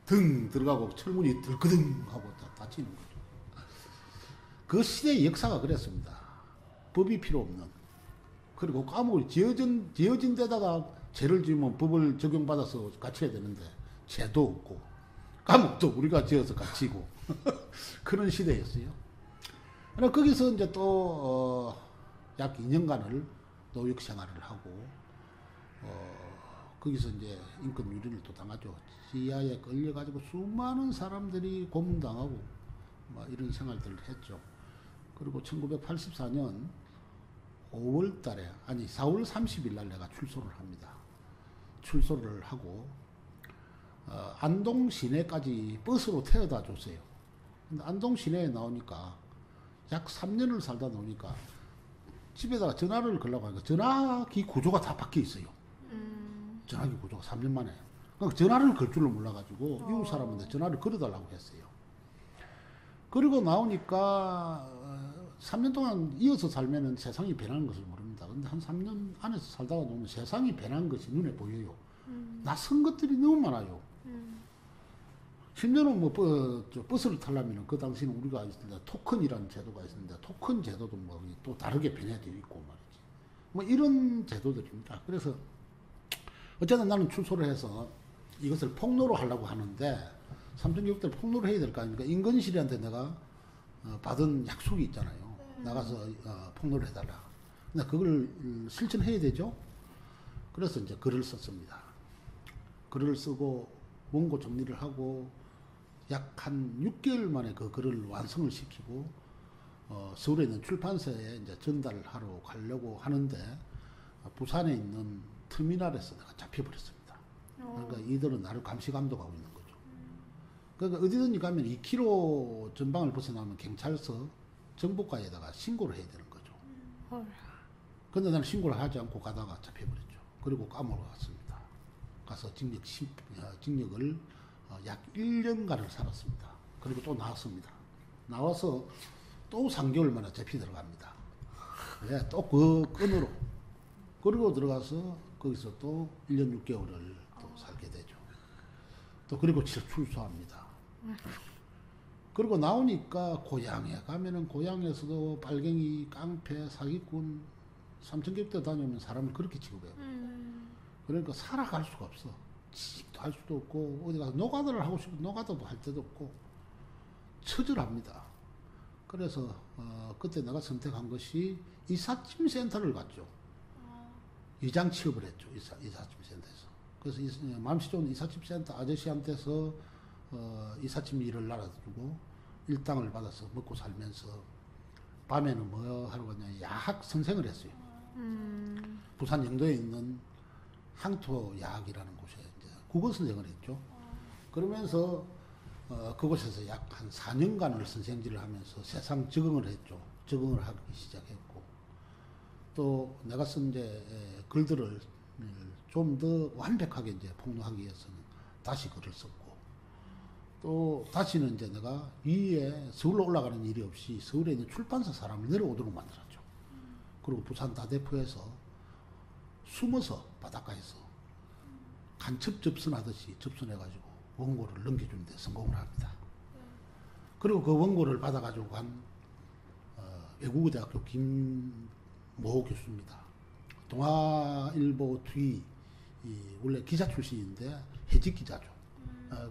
등 들어가고 철문이 들그등 하고 닫히는 거죠. 그 시대의 역사가 그랬습니다. 법이 필요 없는. 그리고 감옥이 지어진 데다가 죄를 지으면 법을 적용받아서 갇혀야 되는데 죄도 없고 감옥도 우리가 지어서 갇히고 그런 시대였어요. 그러나 거기서 이제 또 약 2년간을 노역 생활을 하고 거기서 이제 인권 유린을 또 당하죠. 지하에 끌려가지고 수많은 사람들이 고문당하고 막 이런 생활들을 했죠. 그리고 1984년 5월 달에, 아니 4월 30일 날 내가 출소를 합니다. 출소를 하고 안동 시내까지 버스로 태워다 줬어요. 근데 안동 시내에 나오니까 약 3년을 살다 나오니까 집에다가 전화를 걸라고 하니까 전화기 구조가 다 바뀌어 있어요. 전화기 구조가 3년 만에. 그러니까 전화를 걸 줄을 몰라가지고 이웃 사람한테 전화를 걸어달라고 했어요. 그리고 나오니까 3년 동안 이어서 살면은 세상이 변하는 것을 모릅니다. 근데 한 3년 안에서 살다가 보면 세상이 변한 것이 눈에 보여요. 낯선 것들이 너무 많아요. 심지어는 뭐 버스를 타려면 그 당시는 우리가 있었는데 토큰이라는 제도가 있었는데 토큰 제도도 뭐 또 다르게 변해되어 있고 말이지. 뭐 이런 제도들입니다. 그래서 어쨌든 나는 출소를 해서 이것을 폭로로 하려고 하는데 삼성교육들 폭로를 해야 될 거 아닙니까? 인건실한테 내가 받은 약속이 있잖아요. 나가서 폭로를 해달라. 근데 그걸 실천해야 되죠. 그래서 이제 글을 썼습니다. 글을 쓰고 원고 정리를 하고 약 한 6개월 만에 그 글을 완성을 시키고 서울에 있는 출판사에 이제 전달하러 가려고 하는데 부산에 있는 터미널에서 내가 잡혀버렸습니다. 그러니까 이들은 나를 감시 감독하고 있는 거죠. 그러니까 어디든지 가면 2km 전방을 벗어나면 경찰서 정보과에다가 신고를 해야 되는 거죠. 근데 나는 신고를 하지 않고 가다가 잡혀버렸죠. 그리고 감옥으로 갔습니다. 가서 징역을 약 1년간을 살았습니다. 그리고 또 나왔습니다. 나와서 또 3개월 만에 잡히 들어갑니다. 네, 또 그 끈으로. 그리고 들어가서 거기서 또 1년 6개월을 또 살게 되죠. 또 그리고 출소합니다. 그리고 나오니까 고향에 가면은 고향에서도 빨갱이, 깡패, 사기꾼, 삼천개국대 다니면 사람을 그렇게 취급해요. 그러니까 살아갈 수가 없어. 취직도 할 수도 없고 어디 가서 노가다를 하고 싶으면 노가다도 할 데도 없고 처절합니다. 그래서 그때 내가 선택한 것이 이삿짐 센터를 갔죠. 이장 취업을 했죠. 이삿짐 센터에서. 그래서 마음씨 좋은 이삿짐 센터 아저씨한테서 이삿짐 일을 날아주고 일당을 받아서 먹고 살면서 밤에는 뭐 하러 갔냐 야학 선생을 했어요. 부산 영도에 있는 항토야학이라는 곳에 이제 국어 선생을 했죠. 그러면서 그곳에서 약 한 4년간을 선생질을 하면서 세상 적응을 했죠. 적응을 하기 시작했고 또 내가 쓴 이제 글들을 좀 더 완벽하게 이제 폭로하기 위해서는 다시 글을 썼고 또 다시는 이제 내가 위에 서울로 올라가는 일이 없이 서울에 있는 출판사 사람을 내려오도록 만들었죠. 그리고 부산 다대포에서 숨어서 바닷가에서 간첩 접선하듯이 접선해가지고 원고를 넘겨주는 데 성공을 합니다. 그리고 그 원고를 받아가지고 간 외국어대학교 김모 교수입니다. 동아일보 뒤 원래 기자 출신인데 해직 기자죠.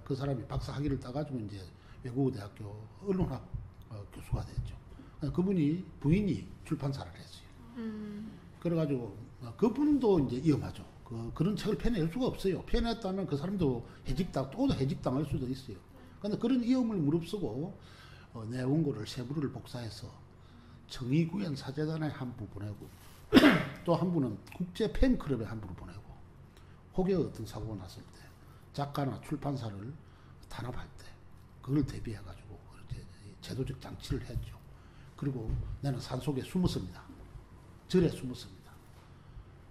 그 사람이 박사 학위를 따가지고 이제 외국어대학교 언론학 교수가 됐죠. 그분이 부인이 출판사를 했어요. 그래가지고 그분도 이제 위험하죠. 그런 책을 펴낼 수가 없어요. 펴냈다면 그 사람도 또 해직당할 수도 있어요. 그런데 그런 위험을 무릅쓰고 내 원고를 세부를 복사해서 정의구현 사재단에 한 부 보내고 또 한 분은 국제 팬클럽에 한 부를 보내고 혹여 어떤 사고가 났을 때 작가나 출판사를 탄압할 때 그걸 대비해가지고 이렇게 제도적 장치를 했죠. 그리고 나는 산속에 숨었습니다. 절에 숨었습니다.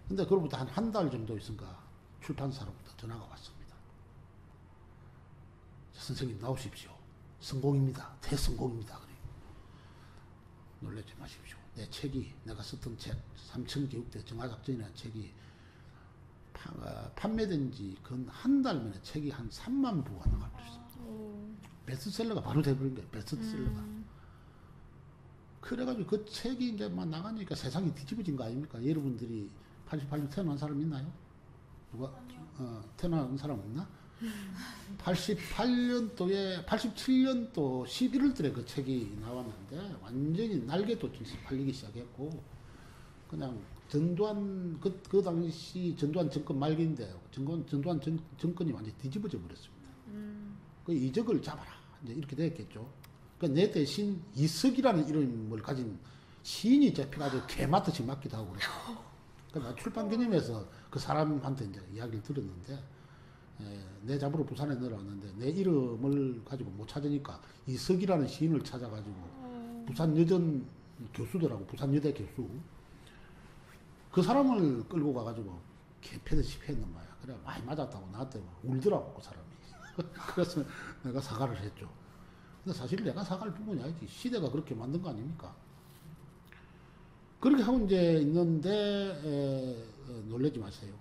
근데 그로부터 한 달 정도 있으니까 출판사로부터 전화가 왔습니다. 선생님 나오십시오. 성공입니다. 대성공입니다. 그래요. 놀라지 마십시오. 내 책이 내가 썼던 책 삼천개국대 정화작전이라는 책이 판매된 지 근 한 달 만에 책이 한 3만 부가 나가버렸습니다. 베스트셀러가 바로 돼버린 거예요. 베스트셀러가. 그래가지고 그 책이 이제 막 나가니까 세상이 뒤집어진 거 아닙니까? 여러분들이 88년 태어난 사람 있나요? 누가 태어난 사람 없나? 88년도에 87년도 11월 달에 그 책이 나왔는데 완전히 날개돋듯이 팔리기 시작했고 그냥 전두환 그 당시 전두환 정권 말기인데 전두환 정권이 완전히 뒤집어져 버렸습니다. 그 이적을 잡아라 이제 이렇게 됐겠죠. 그러니까 내 대신 이석이라는 이름을 가진 시인이 잡혀가지고 개맞듯이 맞기도 하고 그래요. 그러니까 출판 기념회에서 그 사람한테 이제 이야기를 들었는데 내 잡으러 부산에 내려왔는데 내 이름을 가지고 못 찾으니까 이석이라는 시인을 찾아가지고 부산 여전 교수더라고. 부산 여대 교수. 그 사람을 끌고 가가지고 개패듯이 패는 거야. 그래 많이 맞았다고 나한테 울더라고 그 사람이. 그래서 내가 사과를 했죠. 근데 사실 내가 사과할 부분이 아니지. 시대가 그렇게 만든 거 아닙니까? 그렇게 하고 이제 있는데 놀라지 마세요.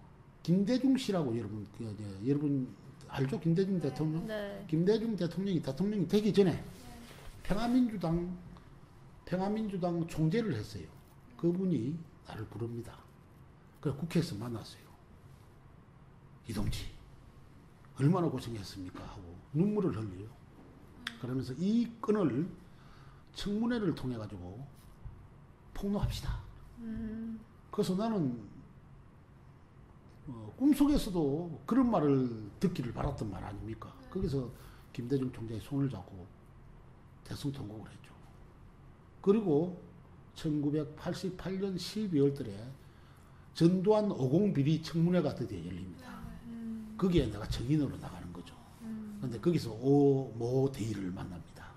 김대중 씨라고 여러분 알죠? 김대중 대통령? 네. 김대중 대통령이 되기 전에 평화민주당 총재를 했어요. 그분이 나를 부릅니다. 그래서 국회에서 만났어요. 이동지 얼마나 고생했습니까? 하고 눈물을 흘려요. 그러면서 이 건을 청문회를 통해 가지고 폭로합시다. 그래서 나는 꿈속에서도 그런 말을 듣기를 바랐던 말 아닙니까? 거기서 김대중 총재의 손을 잡고 대성 통곡을 했죠. 그리고 1988년 12월 달에 전두환 50 비리 청문회가 드디어 열립니다. 거기에 내가 증인으로 나가는 거죠. 그런데 거기서 모 대의를 만납니다.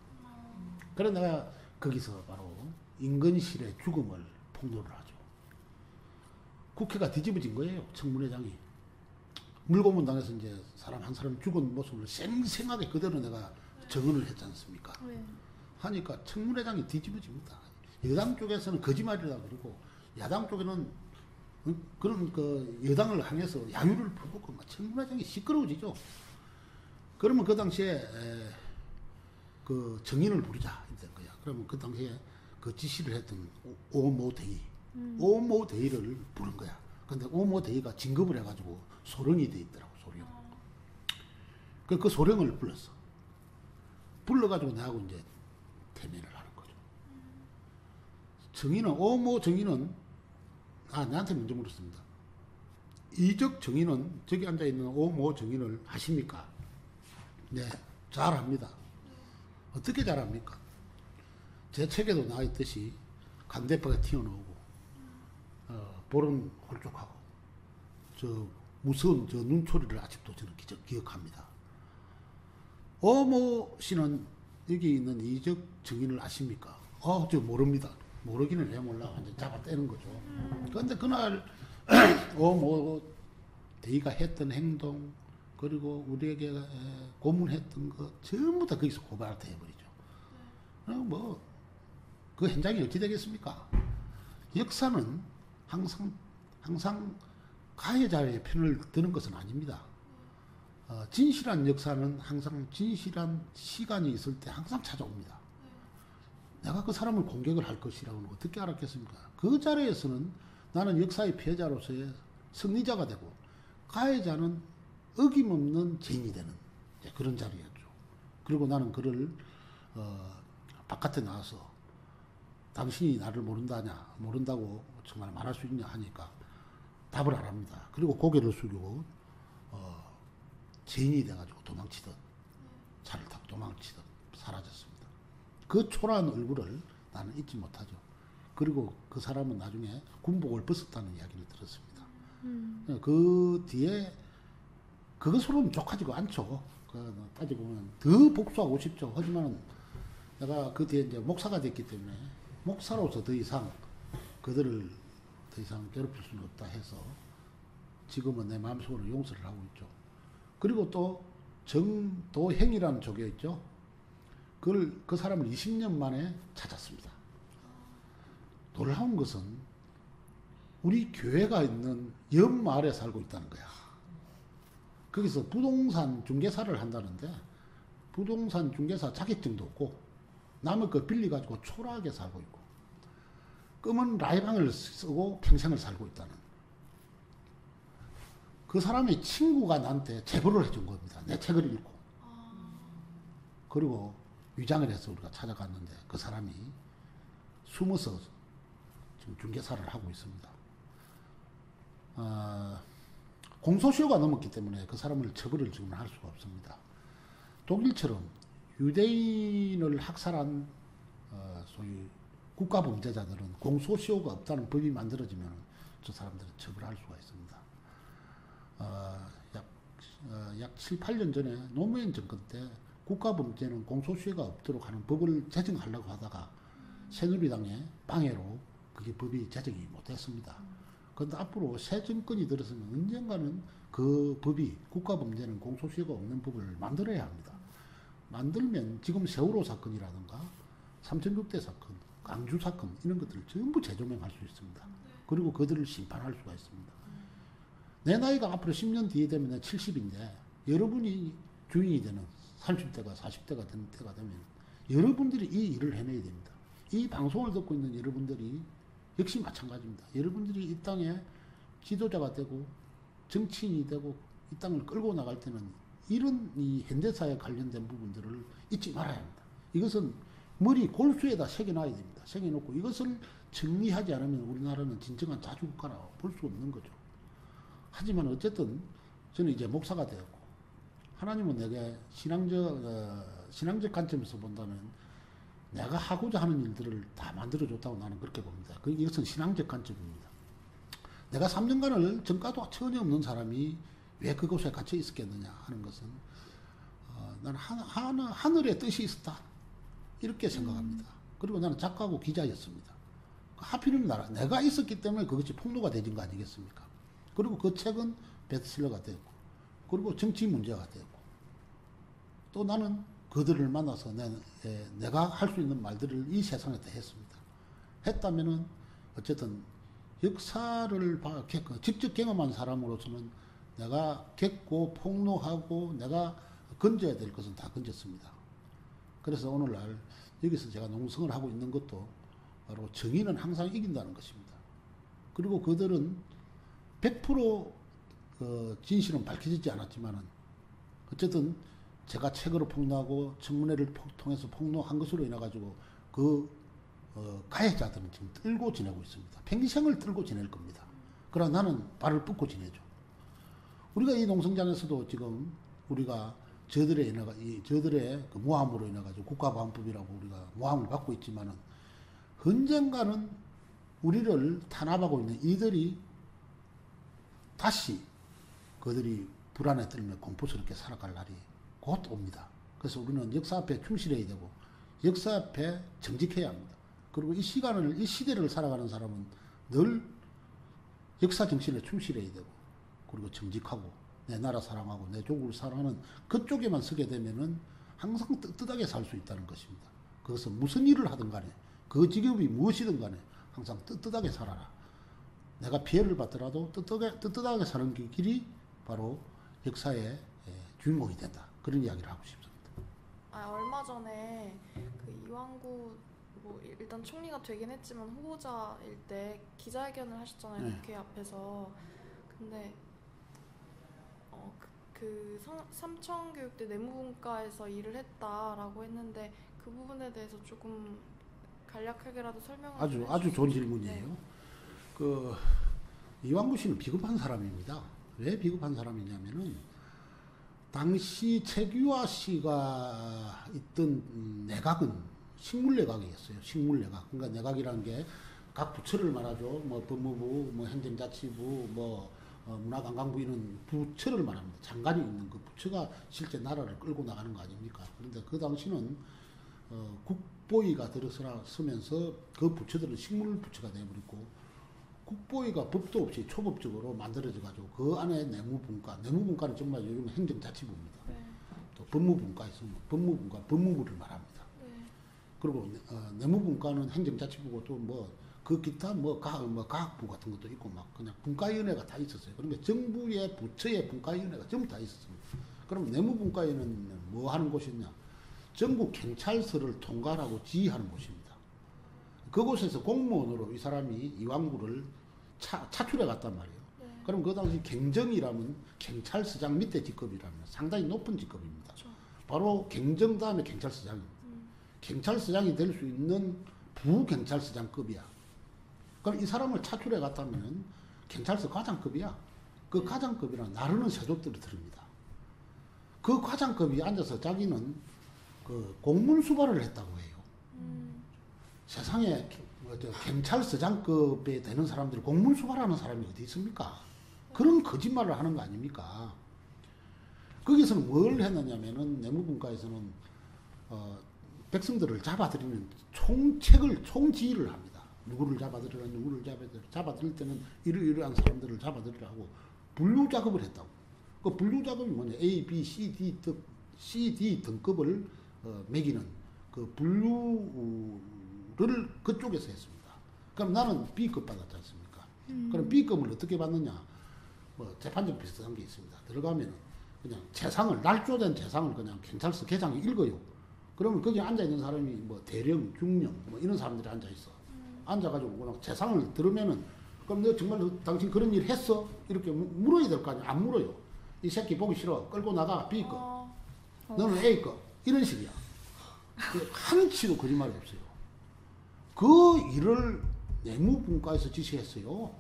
그래서 내가 거기서 바로 임근실의 죽음을 폭로를 하죠. 국회가 뒤집어진 거예요. 청문회장이. 물고문 당해서 이제 한 사람 죽은 모습을 생생하게 그대로 내가 증언을 했지 않습니까? 하니까 청문회장이 뒤집어집니다. 여당 쪽에서는 거짓말이라 그러고 야당 쪽에는 그런 그 여당을 향해서 야유를 풀고 청문회장이 시끄러워지죠. 그러면 그 당시에 그 정인을 부리자 이랬던 거야. 그러면 그 당시에 그 지시를 했던 오모대의, 오모대의를 부른 거야. 근데 오모대의가 진급을 해가지고 소령이 돼 있더라고, 소령. 그 소령을 불렀어. 불러가지고 나하고 이제 대면을 하는 거죠. 정인은, 오모 정인은, 나한테 먼저 물었습니다. 이적 정인은, 저기 앉아있는 오모 정인을 아십니까? 네, 잘 압니다. 어떻게 잘 압니까? 제 책에도 나와 있듯이 강대파가 튀어나오고, 볼은 홀쭉하고, 저 무서운 저 눈초리를 아직도 저는 기억합니다. 오모 씨는 여기 있는 이적 정인을 아십니까? 저 모릅니다. 모르기는 왜 몰라. 완전 잡아떼는 거죠. 그런데 그날 오모 대의가 했던 행동, 그리고 우리에게 고문했던 거 전부 다 거기서 고발돼 해버리죠. 그 현장이 어찌 되겠습니까? 역사는 항상 가해자의 편을 드는 것은 아닙니다. 진실한 역사는 항상 진실한 시간이 있을 때 항상 찾아옵니다. 내가 그 사람을 공격을 할 것이라고는 어떻게 알았겠습니까? 그 자리에서는 나는 역사의 피해자로서의 승리자가 되고 가해자는 어김없는 죄인이 되는 그런 자리였죠. 그리고 나는 그를 바깥에 나와서 당신이 나를 모른다고 정말 말할 수 있냐 하니까 답을 안 합니다. 그리고 고개를 숙이고 죄인이 돼가지고 도망치듯 차를 타고 도망치듯 사라졌습니다. 그 초라한 얼굴을 나는 잊지 못하죠. 그리고 그 사람은 나중에 군복을 벗었다는 이야기를 들었습니다. 그 뒤에 그것으로는 족하지가 않죠. 따지고 보면 더 복수하고 싶죠. 하지만 내가 그 뒤에 이제 목사가 됐기 때문에 목사로서 더 이상 그들을 더 이상 괴롭힐 수는 없다 해서 지금은 내 마음속으로 용서를 하고 있죠. 그리고 또 정도행이라는 조교 있죠. 그 사람을 20년 만에 찾았습니다. 놀라운 것은 우리 교회가 있는 옆 마을에 살고 있다는 거야. 거기서 부동산 중개사를 한다는데 부동산 중개사 자격증도 없고 남의 거 빌려가지고 초라하게 살고 있고 검은 라이방을 쓰고 평생을 살고 있다는 그 사람의 친구가 나한테 제보를 해준 겁니다. 내 책을 읽고. 그리고 위장을 해서 우리가 찾아갔는데 그 사람이 숨어서 지금 중개사를 하고 있습니다. 공소시효가 넘었기 때문에 그 사람을 처벌을 지금 할 수가 없습니다. 독일처럼 유대인을 학살한 소위 국가범죄자들은 공소시효가 없다는 법이 만들어지면 저 사람들은 처벌할 수가 있습니다. 약 7, 8년 전에 노무현 정권 때 국가범죄는 공소시효가 없도록 하는 법을 제정하려고 하다가 새누리당의 방해로 그게 법이 제정이 못했습니다. 그런데 앞으로 새 정권이 들어서면 언젠가는 그 법이 국가범죄는 공소시효가 없는 법을 만들어야 합니다. 만들면 지금 세월호 사건이라든가 삼천국대 사건, 강주 사건 이런 것들을 전부 재조명할 수 있습니다. 그리고 그들을 심판할 수가 있습니다. 내 나이가 앞으로 10년 뒤에 되면 70인데 여러분이 주인이 되는 30대가 40대가 되는 때가 되면 여러분들이 이 일을 해내야 됩니다. 이 방송을 듣고 있는 여러분들이 역시 마찬가지입니다. 여러분들이 이 땅에 지도자가 되고 정치인이 되고 이 땅을 끌고 나갈 때는 이런 이 현대사에 관련된 부분들을 잊지 말아야 합니다. 이것은 머리 골수에다 새겨놔야 됩니다. 새겨놓고 이것을 정리하지 않으면 우리나라는 진정한 자주국가라 볼 수 없는 거죠. 하지만 어쨌든 저는 이제 목사가 되었고 하나님은 내게 신앙적 관점에서 본다면 내가 하고자 하는 일들을 다 만들어줬다고 나는 그렇게 봅니다. 이것은 신앙적 관점입니다. 내가 3년간을 전과도 전혀 없는 사람이 왜 그곳에 갇혀 있었겠느냐 하는 것은 나는 하늘의 뜻이 있었다 이렇게 생각합니다. 그리고 나는 작가고 기자였습니다. 하필이면 내가 있었기 때문에 그것이 폭로가 되진 거 아니겠습니까? 그리고 그 책은 베스트셀러가 되고 그리고 정치 문제가 되고 또 나는 그들을 만나서 내가 할 수 있는 말들을 이 세상에다 했습니다. 했다면은 어쨌든 역사를 직접 경험한 사람으로서는 내가 겪고 폭로하고 내가 건져야 될 것은 다 건졌습니다. 그래서 오늘날 여기서 제가 농성을 하고 있는 것도 바로 정의는 항상 이긴다는 것입니다. 그리고 그들은 100% 진실은 밝혀지지 않았지만은 어쨌든 제가 책으로 폭로하고 청문회를 통해서 폭로한 것으로 인해 가지고 가해자들은 지금 떨고 지내고 있습니다. 평생을 떨고 지낼 겁니다. 그러나 나는 발을 뻗고 지내죠. 우리가 이 농성장에서도 지금 우리가 저들의 그 모함으로 인해 가지고 국가보안법이라고 우리가 모함을 받고 있지만은 언젠가는 우리를 탄압하고 있는 이들이 다시 그들이 불안에 떨며 공포스럽게 살아갈 날이 곧 옵니다. 그래서 우리는 역사 앞에 충실해야 되고 역사 앞에 정직해야 합니다. 그리고 이 시대를 살아가는 사람은 늘 역사 정신에 충실해야 되고 그리고 정직하고 내 나라 사랑하고 내 조국을 사랑하는 그쪽에만 서게 되면은 항상 떳떳하게 살 수 있다는 것입니다. 그것은 무슨 일을 하든 간에 그 직업이 무엇이든 간에 항상 떳떳하게 살아라. 내가 피해를 받더라도 떳떳하게 사는 길이 바로 역사의 주인공이 된다. 그런 이야기를 하고 싶습니다. 얼마 전에 그 이완구 뭐 일단 총리가 되긴 했지만 후보자일 때 기자회견을 하셨잖아요. 네. 국회 앞에서. 근데 삼청교육대 내무분과에서 일을 했다라고 했는데 그 부분에 대해서 조금 간략하게라도 설명을 아주 좋은 질문이에요. 그 이완구 씨는 비겁한 사람입니다. 왜 비겁한 사람이냐면은 당시 최규하 씨가 있던 내각은 식물내각이었어요. 식물내각. 그러니까 내각이라는 게 각 부처를 말하죠. 뭐 법무부, 뭐 행정자치부, 뭐 문화관광부 이런 부처를 말합니다. 장관이 있는 그 부처가 실제 나라를 끌고 나가는 거 아닙니까? 그런데 그 당시는 국보위가 들어서면서 그 부처들은 식물부처가 되어버렸고 국보위가 법도 없이 초법적으로 만들어져 가지고 그 안에 내무분과는 정말 요즘 행정자치부입니다. 네. 또 법무분과 있으면 법무부를 말합니다. 네. 그리고 내무분과는 행정자치부고 또 뭐 그 기타 과학부 같은 것도 있고 막 그냥 분과위원회가 다 있었어요. 그러니까 정부의 부처의 분과위원회가 전부 다 있었습니다. 그럼 내무분과위는 뭐 하는 곳이냐? 전국 경찰서를 통과하고 지휘하는 곳입니다. 그곳에서 공무원으로 이 사람이 이완구를 차출해 갔단 말이에요. 네. 그럼 그 당시 경정이라면 경찰서장 밑에 직급이라면 상당히 높은 직급입니다. 그렇죠. 바로 경정 다음에 경찰서장입니다. 경찰서장이 될 수 있는 부경찰서장급이야. 그럼 이 사람을 차출해 갔다면 경찰서 과장급이야. 그 과장급이란 나르는 세족들을 들입니다. 그 과장급이 앉아서 자기는 그 공문수발을 했다고 해요. 세상에 경찰서장급에 되는 사람들이 공문수발하는 사람이 어디 있습니까? 그런 거짓말을 하는 거 아닙니까? 거기서는 뭘 했느냐면은 내무분과에서는 백성들을 잡아들이는 총지휘를 합니다. 누구를 잡아들이라 잡아들일 때는 이러이러한 사람들을 잡아들이라고 분류 작업을 했다고. 그 분류 작업이 뭐냐? A, B, C, D 등급을 매기는 그 분류를 그쪽에서 했습니다. 그럼 나는 B급 받았지 않습니까? 그럼 B급을 어떻게 받느냐? 뭐 재판정 비슷한 게 있습니다. 들어가면은 그냥 날조된 재상을 그냥 경찰서 계장이 읽어요. 그러면 거기 앉아있는 사람이 뭐 대령, 중령 뭐 이런 사람들이 앉아있어. 앉아가지고 그냥 재상을 들으면은 그럼 너 정말 당신 그런 일 했어? 이렇게 물어야 될 거 아니야? 안 물어요. 이 새끼 보기 싫어. 끌고 나가. B급. 너는 A급. 이런 식이야. 한치도 거짓말이 없어요. 그 일을 내무분과에서 지시했어요.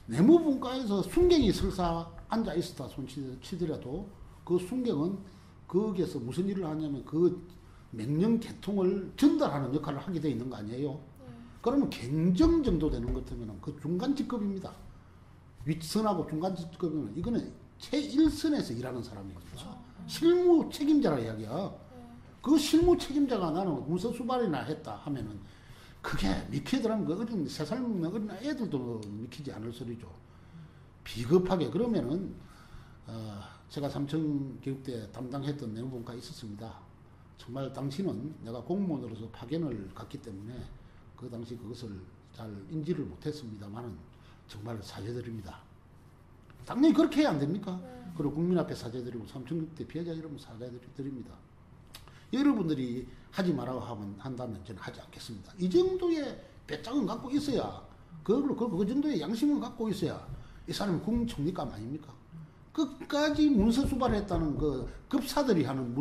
내무분과에서 순경이 설사 앉아있었다 손치더라도 그 순경은 거기에서 무슨 일을 하냐면 그 명령 개통을 전달하는 역할을 하게 돼 있는 거 아니에요? 그러면 경정 정도 되는 것 같으면 그 중간 직급입니다. 윗선하고 중간 직급이면 이거는 최일선에서 일하는 사람입니다. 그렇죠. 실무 책임자라 이야기야. 그 실무 책임자가 나는 문서 수발이나 했다 하면은 그게 미키더라면 그 어린 3살 먹는 어린 애들도 미키지 않을 소리죠. 비겁하게 그러면은 제가 삼청교육대 담당했던 내무분과에 있었습니다. 정말 당시는 내가 공무원으로서 파견을 갔기 때문에 그 당시 그것을 잘 인지를 못했습니다만은 정말 사죄드립니다. 당연히 그렇게 해야 안 됩니까? 그리고 국민 앞에 사죄드리고 삼청교육대 피해자 이름으로 사죄드립니다. 여러분들이 하지 말라고 한다면 저는 하지 않겠습니다. 이 정도의 배짱은 갖고 있어야, 그 정도의 양심은 갖고 있어야 이 사람이 국무총리감 아닙니까? 끝까지 문서수발했다는 그 급사들이 하는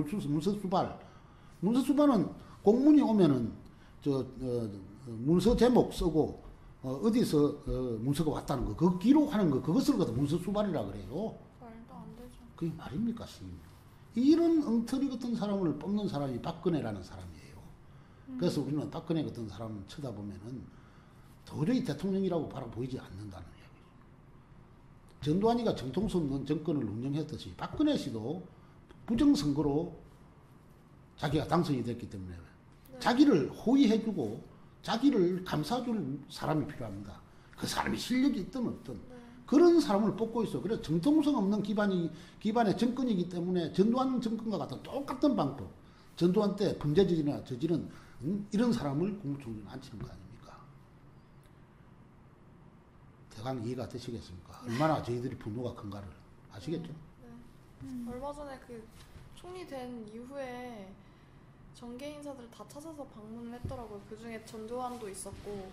문서수발은 공문이 오면은 문서 제목 쓰고 어디서 문서가 왔다는 거, 그거 기록하는 거, 그것을 갖다 문서수발이라 그래요. 말도 안 되죠. 그게 말입니까, 스님? 이런 엉터리 같은 사람을 뽑는 사람이 박근혜라는 사람이에요. 그래서 우리는 박근혜 같은 사람을 쳐다보면은 도저히 대통령이라고 바로 보이지 않는다는 이야기죠. 전두환이가 정통성 없는 정권을 운영했듯이 박근혜 씨도 부정선거로 자기가 당선이 됐기 때문에 자기를 호의해주고 자기를 감싸줄 사람이 필요합니다. 그 사람이 실력이 있든 없든 그런 사람을 뽑고 있어. 그래서 정통성 없는 기반의 정권이기 때문에 전두환 정권과 같은 똑같은 방법, 전두환 때 범죄 저지른 이런 사람을 국무총리로 앉히는 거 아닙니까? 대강 이해가 되시겠습니까? 얼마나 저희들이 분노가 큰가를 아시겠죠? 얼마 전에 그 총리 된 이후에 정계 인사들 다 찾아서 방문을 했더라고요. 그 중에 전두환도 있었고.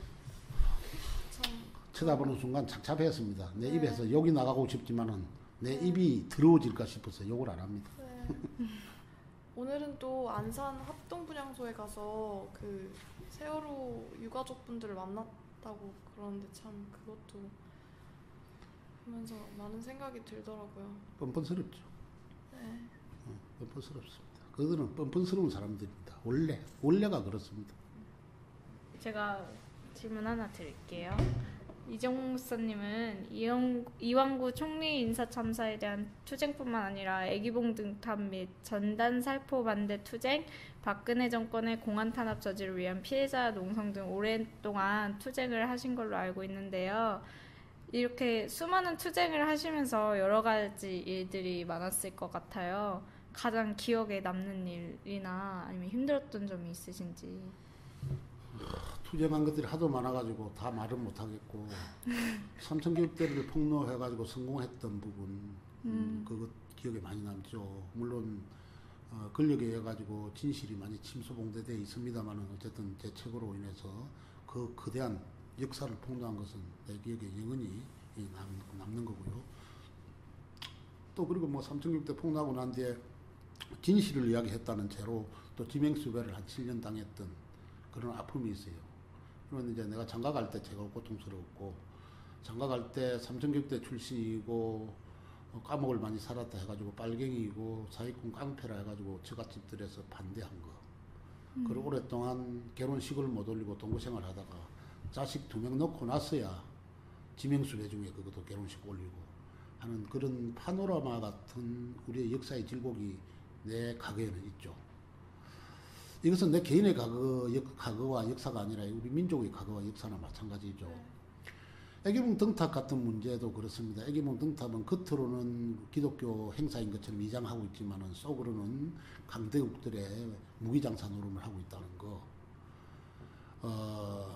참. 쳐다보는 순간 착잡했습니다. 내 네. 입에서 욕이 나가고 싶지만은 내 입이 더러워질까 싶어서 욕을 안 합니다. 네. 오늘은 또 안산 합동분향소에 가서 그 세월호 유가족분들을 만났다고 그러는데 참 그것도 하면서 많은 생각이 들더라고요. 뻔뻔스럽죠. 네. 뻔뻔스럽습니다. 그들은 뻔뻔스러운 사람들입니다. 원래가 그렇습니다. 제가 질문 하나 드릴게요. 이정무 목사님은 이왕구 총리 인사 참사에 대한 투쟁뿐만 아니라 애기봉 등탑 및 전단 살포 반대 투쟁, 박근혜 정권의 공안 탄압 저지를 위한 피해자 농성 등 오랫동안 투쟁을 하신 걸로 알고 있는데요. 이렇게 수많은 투쟁을 하시면서 여러 가지 일들이 많았을 것 같아요. 가장 기억에 남는 일이나 아니면 힘들었던 점이 있으신지. 투쟁한 것들이 하도 많아가지고 다 말은 못하겠고 삼천교육대를 폭로해가지고 성공했던 부분 그것 기억에 많이 남죠. 물론 권력에 의해 가지고 진실이 많이 침소봉대되어 있습니다만은 어쨌든 제 책으로 인해서 그 거대한 역사를 폭로한 것은 내 기억에 영원히 남는 거고요. 또 그리고 뭐 삼천교육대 폭로하고 난 뒤에 진실을 이야기했다는 죄로 또 지명수배를 한 7년 당했던 그런 아픔이 있어요. 그러면 이제 내가 장가 갈 때 제가 고통스러웠고, 장가 갈 때 삼천교육대 출신이고 감옥을 많이 살았다 해가지고 빨갱이고 사기꾼 깡패라 해가지고 처갓집들에서 반대한 거. 그리고 오랫동안 결혼식을 못 올리고 동거생활 하다가 자식 2명 놓고 나서야 지명수배 중에 그것도 결혼식 올리고 하는 그런 파노라마 같은 우리의 역사의 질곡이 내 과거에는 있죠. 이것은 내 개인의 과거와 역사가 아니라 우리 민족의 과거와 역사나 마찬가지죠. 애기봉 등탑 같은 문제도 그렇습니다. 애기봉 등탑은 겉으로는 기독교 행사인 것처럼 위장하고 있지만은 속으로는 강대국들의 무기장사 노름을 하고 있다는 거.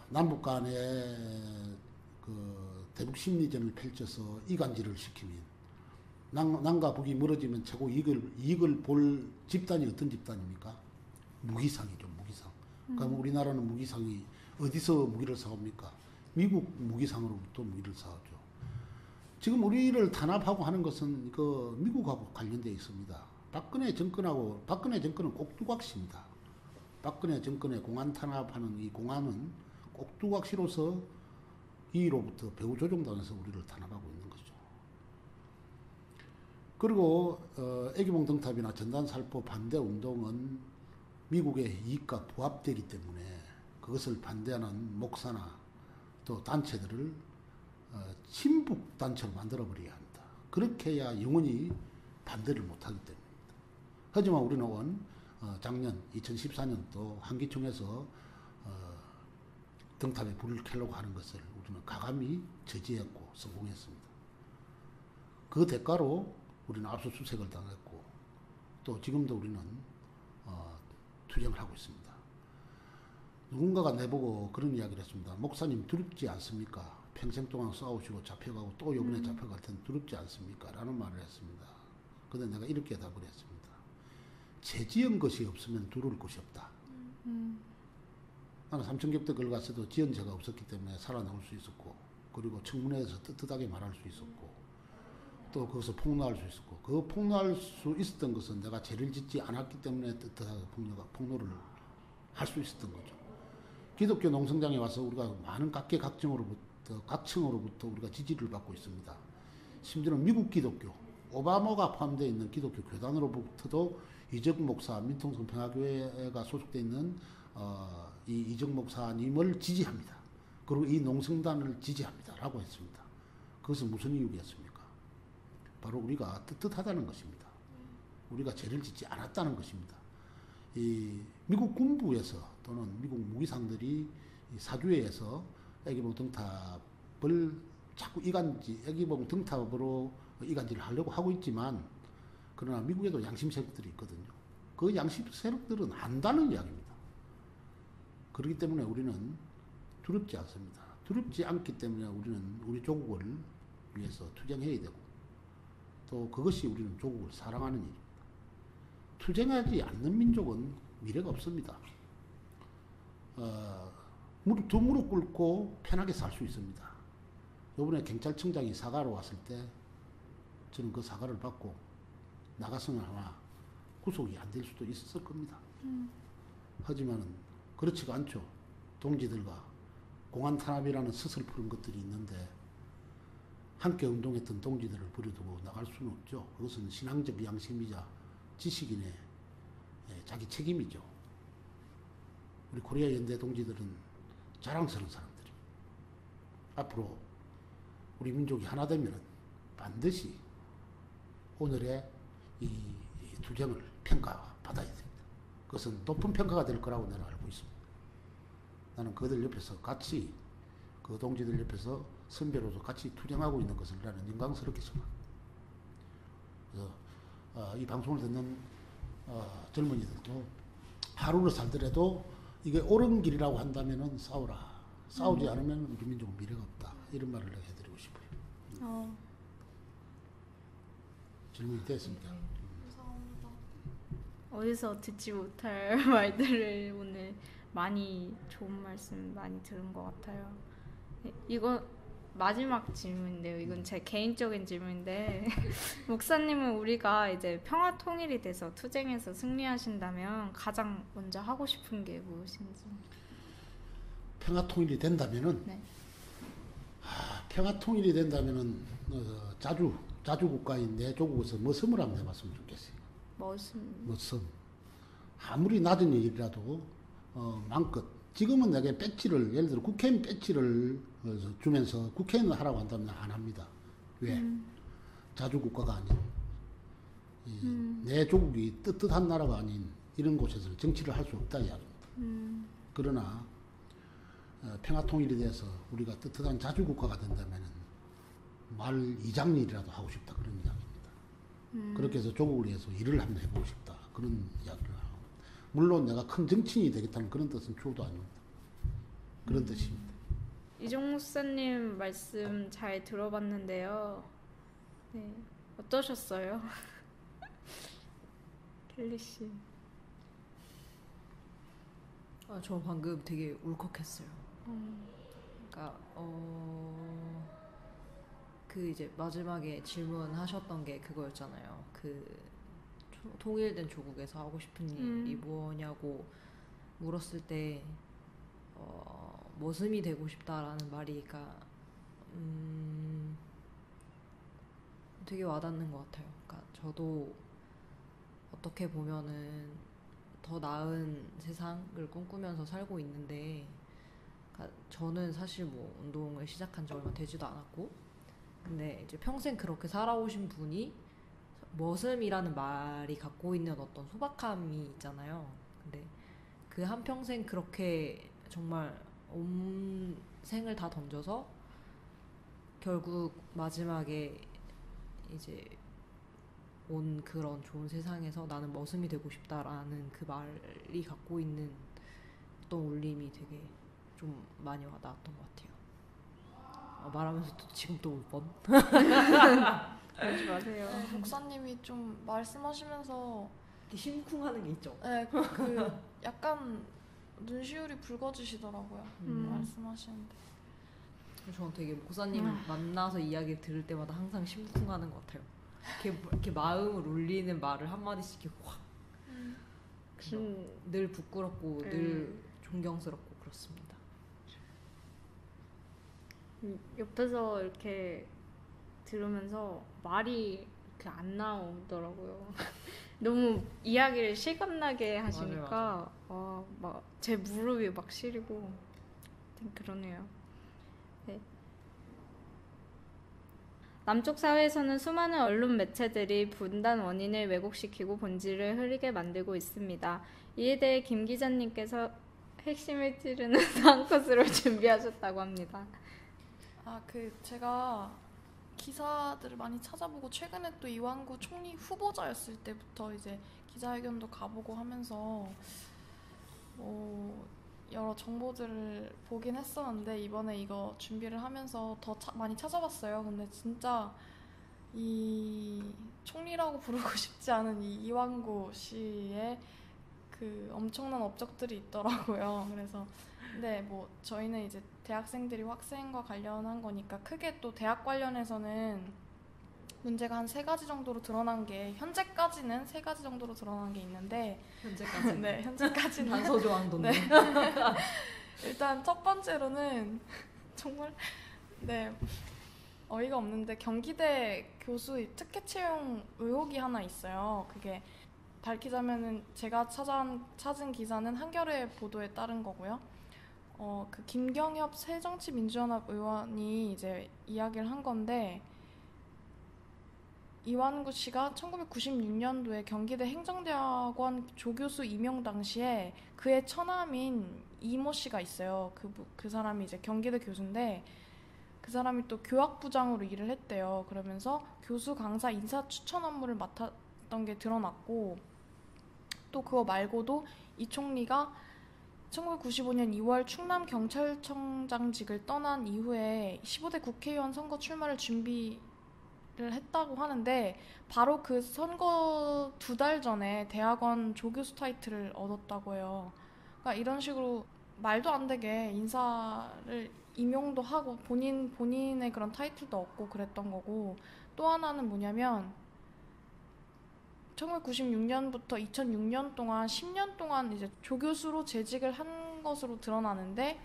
남북 간에 그 대북 심리전을 펼쳐서 이간질을 시키면 남과 북이 멀어지면 최고 이익을 볼 집단이 어떤 집단입니까? 무기상이죠, 무기상. 그럼 우리나라는 무기상이 어디서 무기를 사옵니까? 미국 무기상으로부터 무기를 사오죠. 지금 우리를 탄압하고 하는 것은 그 미국하고 관련되어 있습니다. 박근혜 정권은 꼭두각시입니다. 박근혜 정권의 공안 탄압하는 이 공안은 꼭두각시로서 이로부터 배후 조종당해서 우리를 탄압하고 있는 거죠. 그리고 애기봉 등탑이나 전단살포 반대 운동은 미국의 이익과 부합되기 때문에 그것을 반대하는 목사나 또 단체들을 친북 단체로 만들어버려야 합니다. 그렇게 해야 영원히 반대를 못하기 때문입니다. 하지만 우리는 작년 2014년도 한기총에서 등탑에 불을 켜려고 하는 것을 우리는 과감히 저지했고 성공했습니다. 그 대가로 우리는 압수수색을 당했고 또 지금도 우리는 투쟁을 하고 있습니다. 누군가가 내보고 그런 이야기를 했습니다. 목사님 두렵지 않습니까? 평생 동안 싸우시고 잡혀가고 또 이번에 잡혀갈 텐데 두렵지 않습니까? 라는 말을 했습니다. 근데 내가 이렇게 답을 했습니다. 재지은 것이 없으면 두려울 것이 없다. 나는 삼천교대 걸 갔어도 지은 죄가 없었기 때문에 살아나올 수 있었고, 그리고 청문회에서 떳떳하게 말할 수 있었고, 또 거기서 폭로할 수 있었고, 그 폭로할 수 있었던 것은 내가 죄를 짓지 않았기 때문에 떳떳하게 폭로를 할 수 있었던 거죠. 기독교 농성장에 와서 우리가 많은 각층으로부터 우리가 지지를 받고 있습니다. 심지어는 미국 기독교, 오바마가 포함되어 있는 기독교 교단으로부터도 이적 목사, 민통성 평화교회가 소속되어 있는 이 이적 목사님을 지지합니다. 그리고 이 농성단을 지지합니다. 라고 했습니다. 그것은 무슨 이유겠습니까? 바로 우리가 떳떳하다는 것입니다. 우리가 죄를 짓지 않았다는 것입니다. 이 미국 군부에서 또는 미국 무기상들이 사주회에서 애기봉 등탑을 자꾸 애기봉 등탑으로 이간질을 하려고 하고 있지만, 그러나 미국에도 양심 세력들이 있거든요. 그 양심 세력들은 안다는 이야기입니다. 그렇기 때문에 우리는 두렵지 않습니다. 두렵지 않기 때문에 우리는 우리 조국을 위해서 투쟁해야 되고, 또 그것이 우리는 조국을 사랑하는 일입니다. 투쟁하지 않는 민족은 미래가 없습니다. 두 무릎 꿇고 편하게 살 수 있습니다. 요번에 경찰청장이 사과로 왔을 때 저는 그 사과를 받고 나가서는 아마 구속이 안 될 수도 있었을 겁니다. 하지만 그렇지가 않죠. 동지들과 공안 탄압이라는 스스로 푸른 것들이 있는데 함께 운동했던 동지들을 버려두고 나갈 수는 없죠. 그것은 신앙적 양심이자 지식인의 자기 책임이죠. 우리 코리아 연대 동지들은 자랑스러운 사람들이 앞으로 우리 민족이 하나 되면 반드시 오늘의 이 투쟁을 평가받아야 됩니다. 그것은 높은 평가가 될 거라고 내가 알고 있습니다. 나는 그들 옆에서 같이, 그 동지들 옆에서 선배로서 같이 투쟁하고 있는 것을 나는 영광스럽게 생각합니다. 그래서 이 방송을 듣는 젊은이들도 하루를 살더라도 이게 옳은 길이라고 한다면은 싸우라. 싸우지 않으면 우리 민족은 미래가 없다. 이런 말을 내가 해드리고 싶어요. 질문이 됐습니다. 감사합니다. 어디서 듣지 못할 말들을 오늘 많이 좋은 말씀 많이 들은 것 같아요. 이거 마지막 질문인데요. 이건 제 개인적인 질문인데 목사님은 우리가 이제 평화 통일이 돼서 투쟁에서 승리하신다면 가장 먼저 하고 싶은 게 무엇인지. 평화 통일이 된다면은 네. 평화 통일이 된다면은 자주 국가인 내 조국에서 머슴을 한번 해봤으면 좋겠어요. 머슴. 아무리 낮은 일이라도 마음껏. 지금은 내게 배지를, 예를 들어 국회의원 배지를 주면서 국회의원 하라고 한다면 안 합니다. 왜? 자주국가가 아닌, 내 조국이 떳떳한 나라가 아닌 이런 곳에서는 정치를 할 수 없다 이야기입니다. 그러나 평화통일에 대해서 우리가 떳떳한 자주국가가 된다면 말 이장일이라도 하고 싶다 그런 이야기입니다. 그렇게 해서 조국을 위해서 일을 한번 해보고 싶다 그런 이야기를 하고, 물론 내가 큰 정치인이 되겠다는 그런 뜻은 주어도 아닙니다. 그런 뜻입니다. 이종 목사님 말씀 잘 들어봤는데요. 네, 어떠셨어요? 켈리 씨. 저 방금 되게 울컥했어요. 그러니까 그 이제 마지막에 질문하셨던 게 그거였잖아요. 그 통일된 조국에서 하고 싶은 일이 뭐냐고 물었을 때 머슴이 되고 싶다라는 말이 되게 와닿는 것 같아요. 그러니까 저도 어떻게 보면은 더 나은 세상을 꿈꾸면서 살고 있는데, 그러니까 저는 사실 뭐 운동을 시작한 지 얼마 되지도 않았고, 근데 이제 평생 그렇게 살아오신 분이 머슴이라는 말이 갖고 있는 어떤 소박함이 있잖아요. 근데 그 한평생 그렇게 정말 온 생을 다 던져서 결국 마지막에 이제 온 그런 좋은 세상에서 나는 머슴이 되고 싶다라는 그 말이 갖고 있는 어떤 울림이 되게 좀 많이 와닿았던 것 같아요. 말하면서 또 지금 또 울 뻔. 그러지 마세요. 네, 목사님이 좀 말씀하시면서 이렇게 심쿵하는 게 있죠. 네, 그 약간 눈시울이 붉어지시더라고요. 말씀하시는데. 저는 되게 목사님 만나서 이야기 들을 때마다 항상 심쿵하는 것 같아요. 이렇게 마음을 울리는 말을 한마디씩 이렇게 확. 그래서 늘 부끄럽고 늘 존경스럽고 그렇습니다. 옆에서 이렇게 들으면서 말이 이렇게 안 나오더라고요. 너무 이야기를 실감나게 하시니까 막 제 무릎이 막 시리고 그러네요. 네. 남쪽 사회에서는 수많은 언론 매체들이 분단 원인을 왜곡시키고 본질을 흐리게 만들고 있습니다. 이에 대해 김 기자님께서 핵심을 찌르는 한 컷으로 준비하셨다고 합니다. 제가 기사들을 많이 찾아보고 최근에 또 이완구 총리 후보자였을 때부터 이제 기자회견도 가보고 하면서 여러 정보들을 보긴 했었는데 이번에 이거 준비를 하면서 더 많이 찾아봤어요. 근데 진짜 이 총리라고 부르고 싶지 않은 이 이완구 씨의 그 엄청난 업적들이 있더라고요. 그래서 근데 뭐 저희는 이제 대학생들이 학생과 관련한 거니까 크게 또 대학 관련해서는 문제가 한 3가지 정도로 드러난 게 현재까지는 3가지 정도로 드러난 게 있는데 현재까지 네, 현재까지는 단서조항 돋네. 네. 일단 첫 번째로는 정말 어이가 없는데 경기대 교수 특혜 채용 의혹이 하나 있어요. 그게 밝히자면은 제가 찾은 기사는 한겨레 보도에 따른 거고요. 그 김경엽 새정치민주연합 의원이 이제 이야기를 한 건데 이완구 씨가 1996년도에 경기대 행정대학원 조교수 임용 당시에 그의 처남인 이모 씨가 있어요. 그 사람이 이제 경기대 교수인데 그 사람이 또 교학부장으로 일을 했대요. 그러면서 교수 강사 인사 추천 업무를 맡았던 게 드러났고 또 그거 말고도 이 총리가 1995년 2월 충남경찰청장직을 떠난 이후에 15대 국회의원 선거 출마를 준비를 했다고 하는데 바로 그 선거 2달 전에 대학원 조교수 타이틀을 얻었다고 해요. 그러니까 이런 식으로 말도 안 되게 인사를 임용도 하고 본인의 그런 타이틀도 얻고 그랬던 거고 또 하나는 뭐냐면 1996년부터 2006년 동안 10년 동안 이제 조교수로 재직을 한 것으로 드러나는데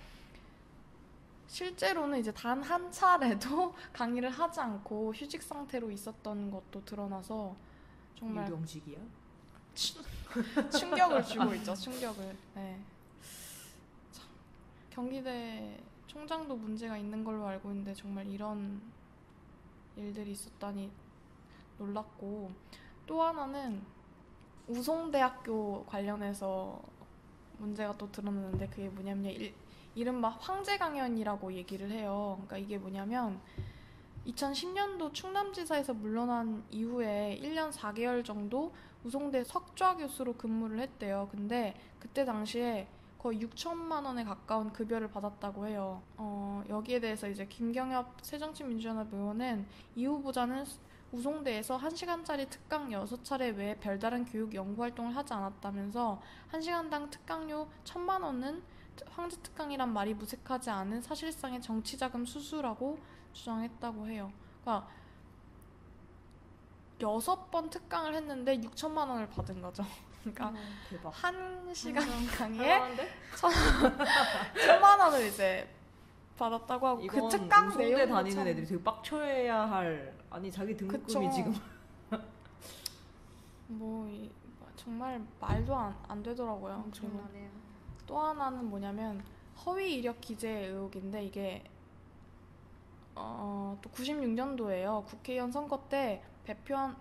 실제로는 이제 단 한 차례도 강의를 하지 않고 휴직 상태로 있었던 것도 드러나서 정말 유경직이야? 충격을 주고 있죠. 충격을. 네. 참, 경기대 총장도 문제가 있는 걸로 알고 있는데 정말 이런 일들이 있었다니 놀랐고 또 하나는 우송대학교 관련해서 문제가 또 드러났는데 그게 뭐냐면 이른바 황제강연이라고 얘기를 해요. 그러니까 이게 뭐냐면 2010년도 충남지사에서 물러난 이후에 1년 4개월 정도 우송대 석좌 교수로 근무를 했대요. 근데 그때 당시에 거의 6천만 원에 가까운 급여를 받았다고 해요. 여기에 대해서 이제 김경엽 새정치민주연합 의원은 이 후보자는 우송대에서 1시간짜리 특강 6차례 외에 별다른 교육 연구활동을 하지 않았다면서 1시간당 특강료 1,000만 원은 황제특강이란 말이 무색하지 않은 사실상의 정치자금 수수라고 주장했다고 해요. 그러니까 6번 특강을 했는데 6천만 원을 받은 거죠. 그러니까 대박. 1시간 강의에 1,000만 원을 이제 받았다고 하고 그 특강 우송대 내용 다니는 애들이 되게 빡쳐야 할 아니 자기 등급금이 그쵸. 지금 정말 말도 안 되더라고요. 엄청나네요. 또 하나는 뭐냐면 허위 이력 기재 의혹인데 이게 또 96년도에요. 국회의원 선거 때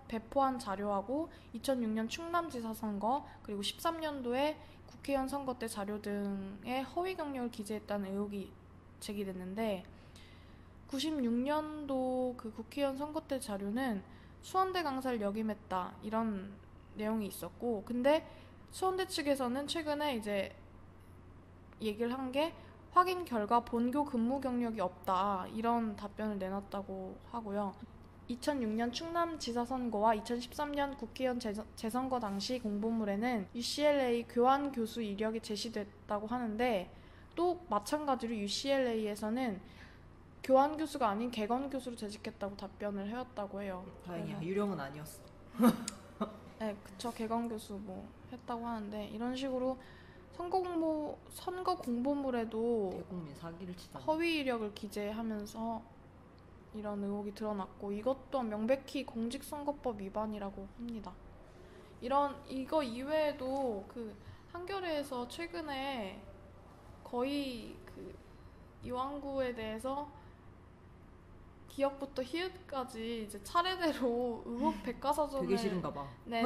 배포한 자료하고 2006년 충남지사 선거 그리고 13년도에 국회의원 선거 때 자료 등의 허위 경력을 기재했다는 의혹이 제기됐는데 96년도 그 국회의원 선거 때 자료는 수원대 강사를 역임했다 이런 내용이 있었고 근데 수원대 측에서는 최근에 이제 얘기를 한 게 확인 결과 본교 근무 경력이 없다 이런 답변을 내놨다고 하고요. 2006년 충남지사 선거와 2013년 국회의원 재선거 당시 공보물에는 UCLA 교환 교수 이력이 제시됐다고 하는데 또 마찬가지로 UCLA에서는 교환 교수가 아닌 객원 교수로 재직했다고 답변을 해왔다고 해요. 다행이야. 그래서- 유령은 아니었어. 네, 그쵸. 객원 교수 뭐 했다고 하는데 이런 식으로 선거 공보물에도 대국민 사기를 치다. 허위 이력을 기재하면서 이런 의혹이 드러났고 이것 또한 명백히 공직선거법 위반이라고 합니다. 이거 이외에도 그 한겨레에서 최근에 거의 그 이왕구에 대해서 기역부터 희읍까지 이제 차례대로 의혹 백과사전을 되게 싫은가 봐. 낸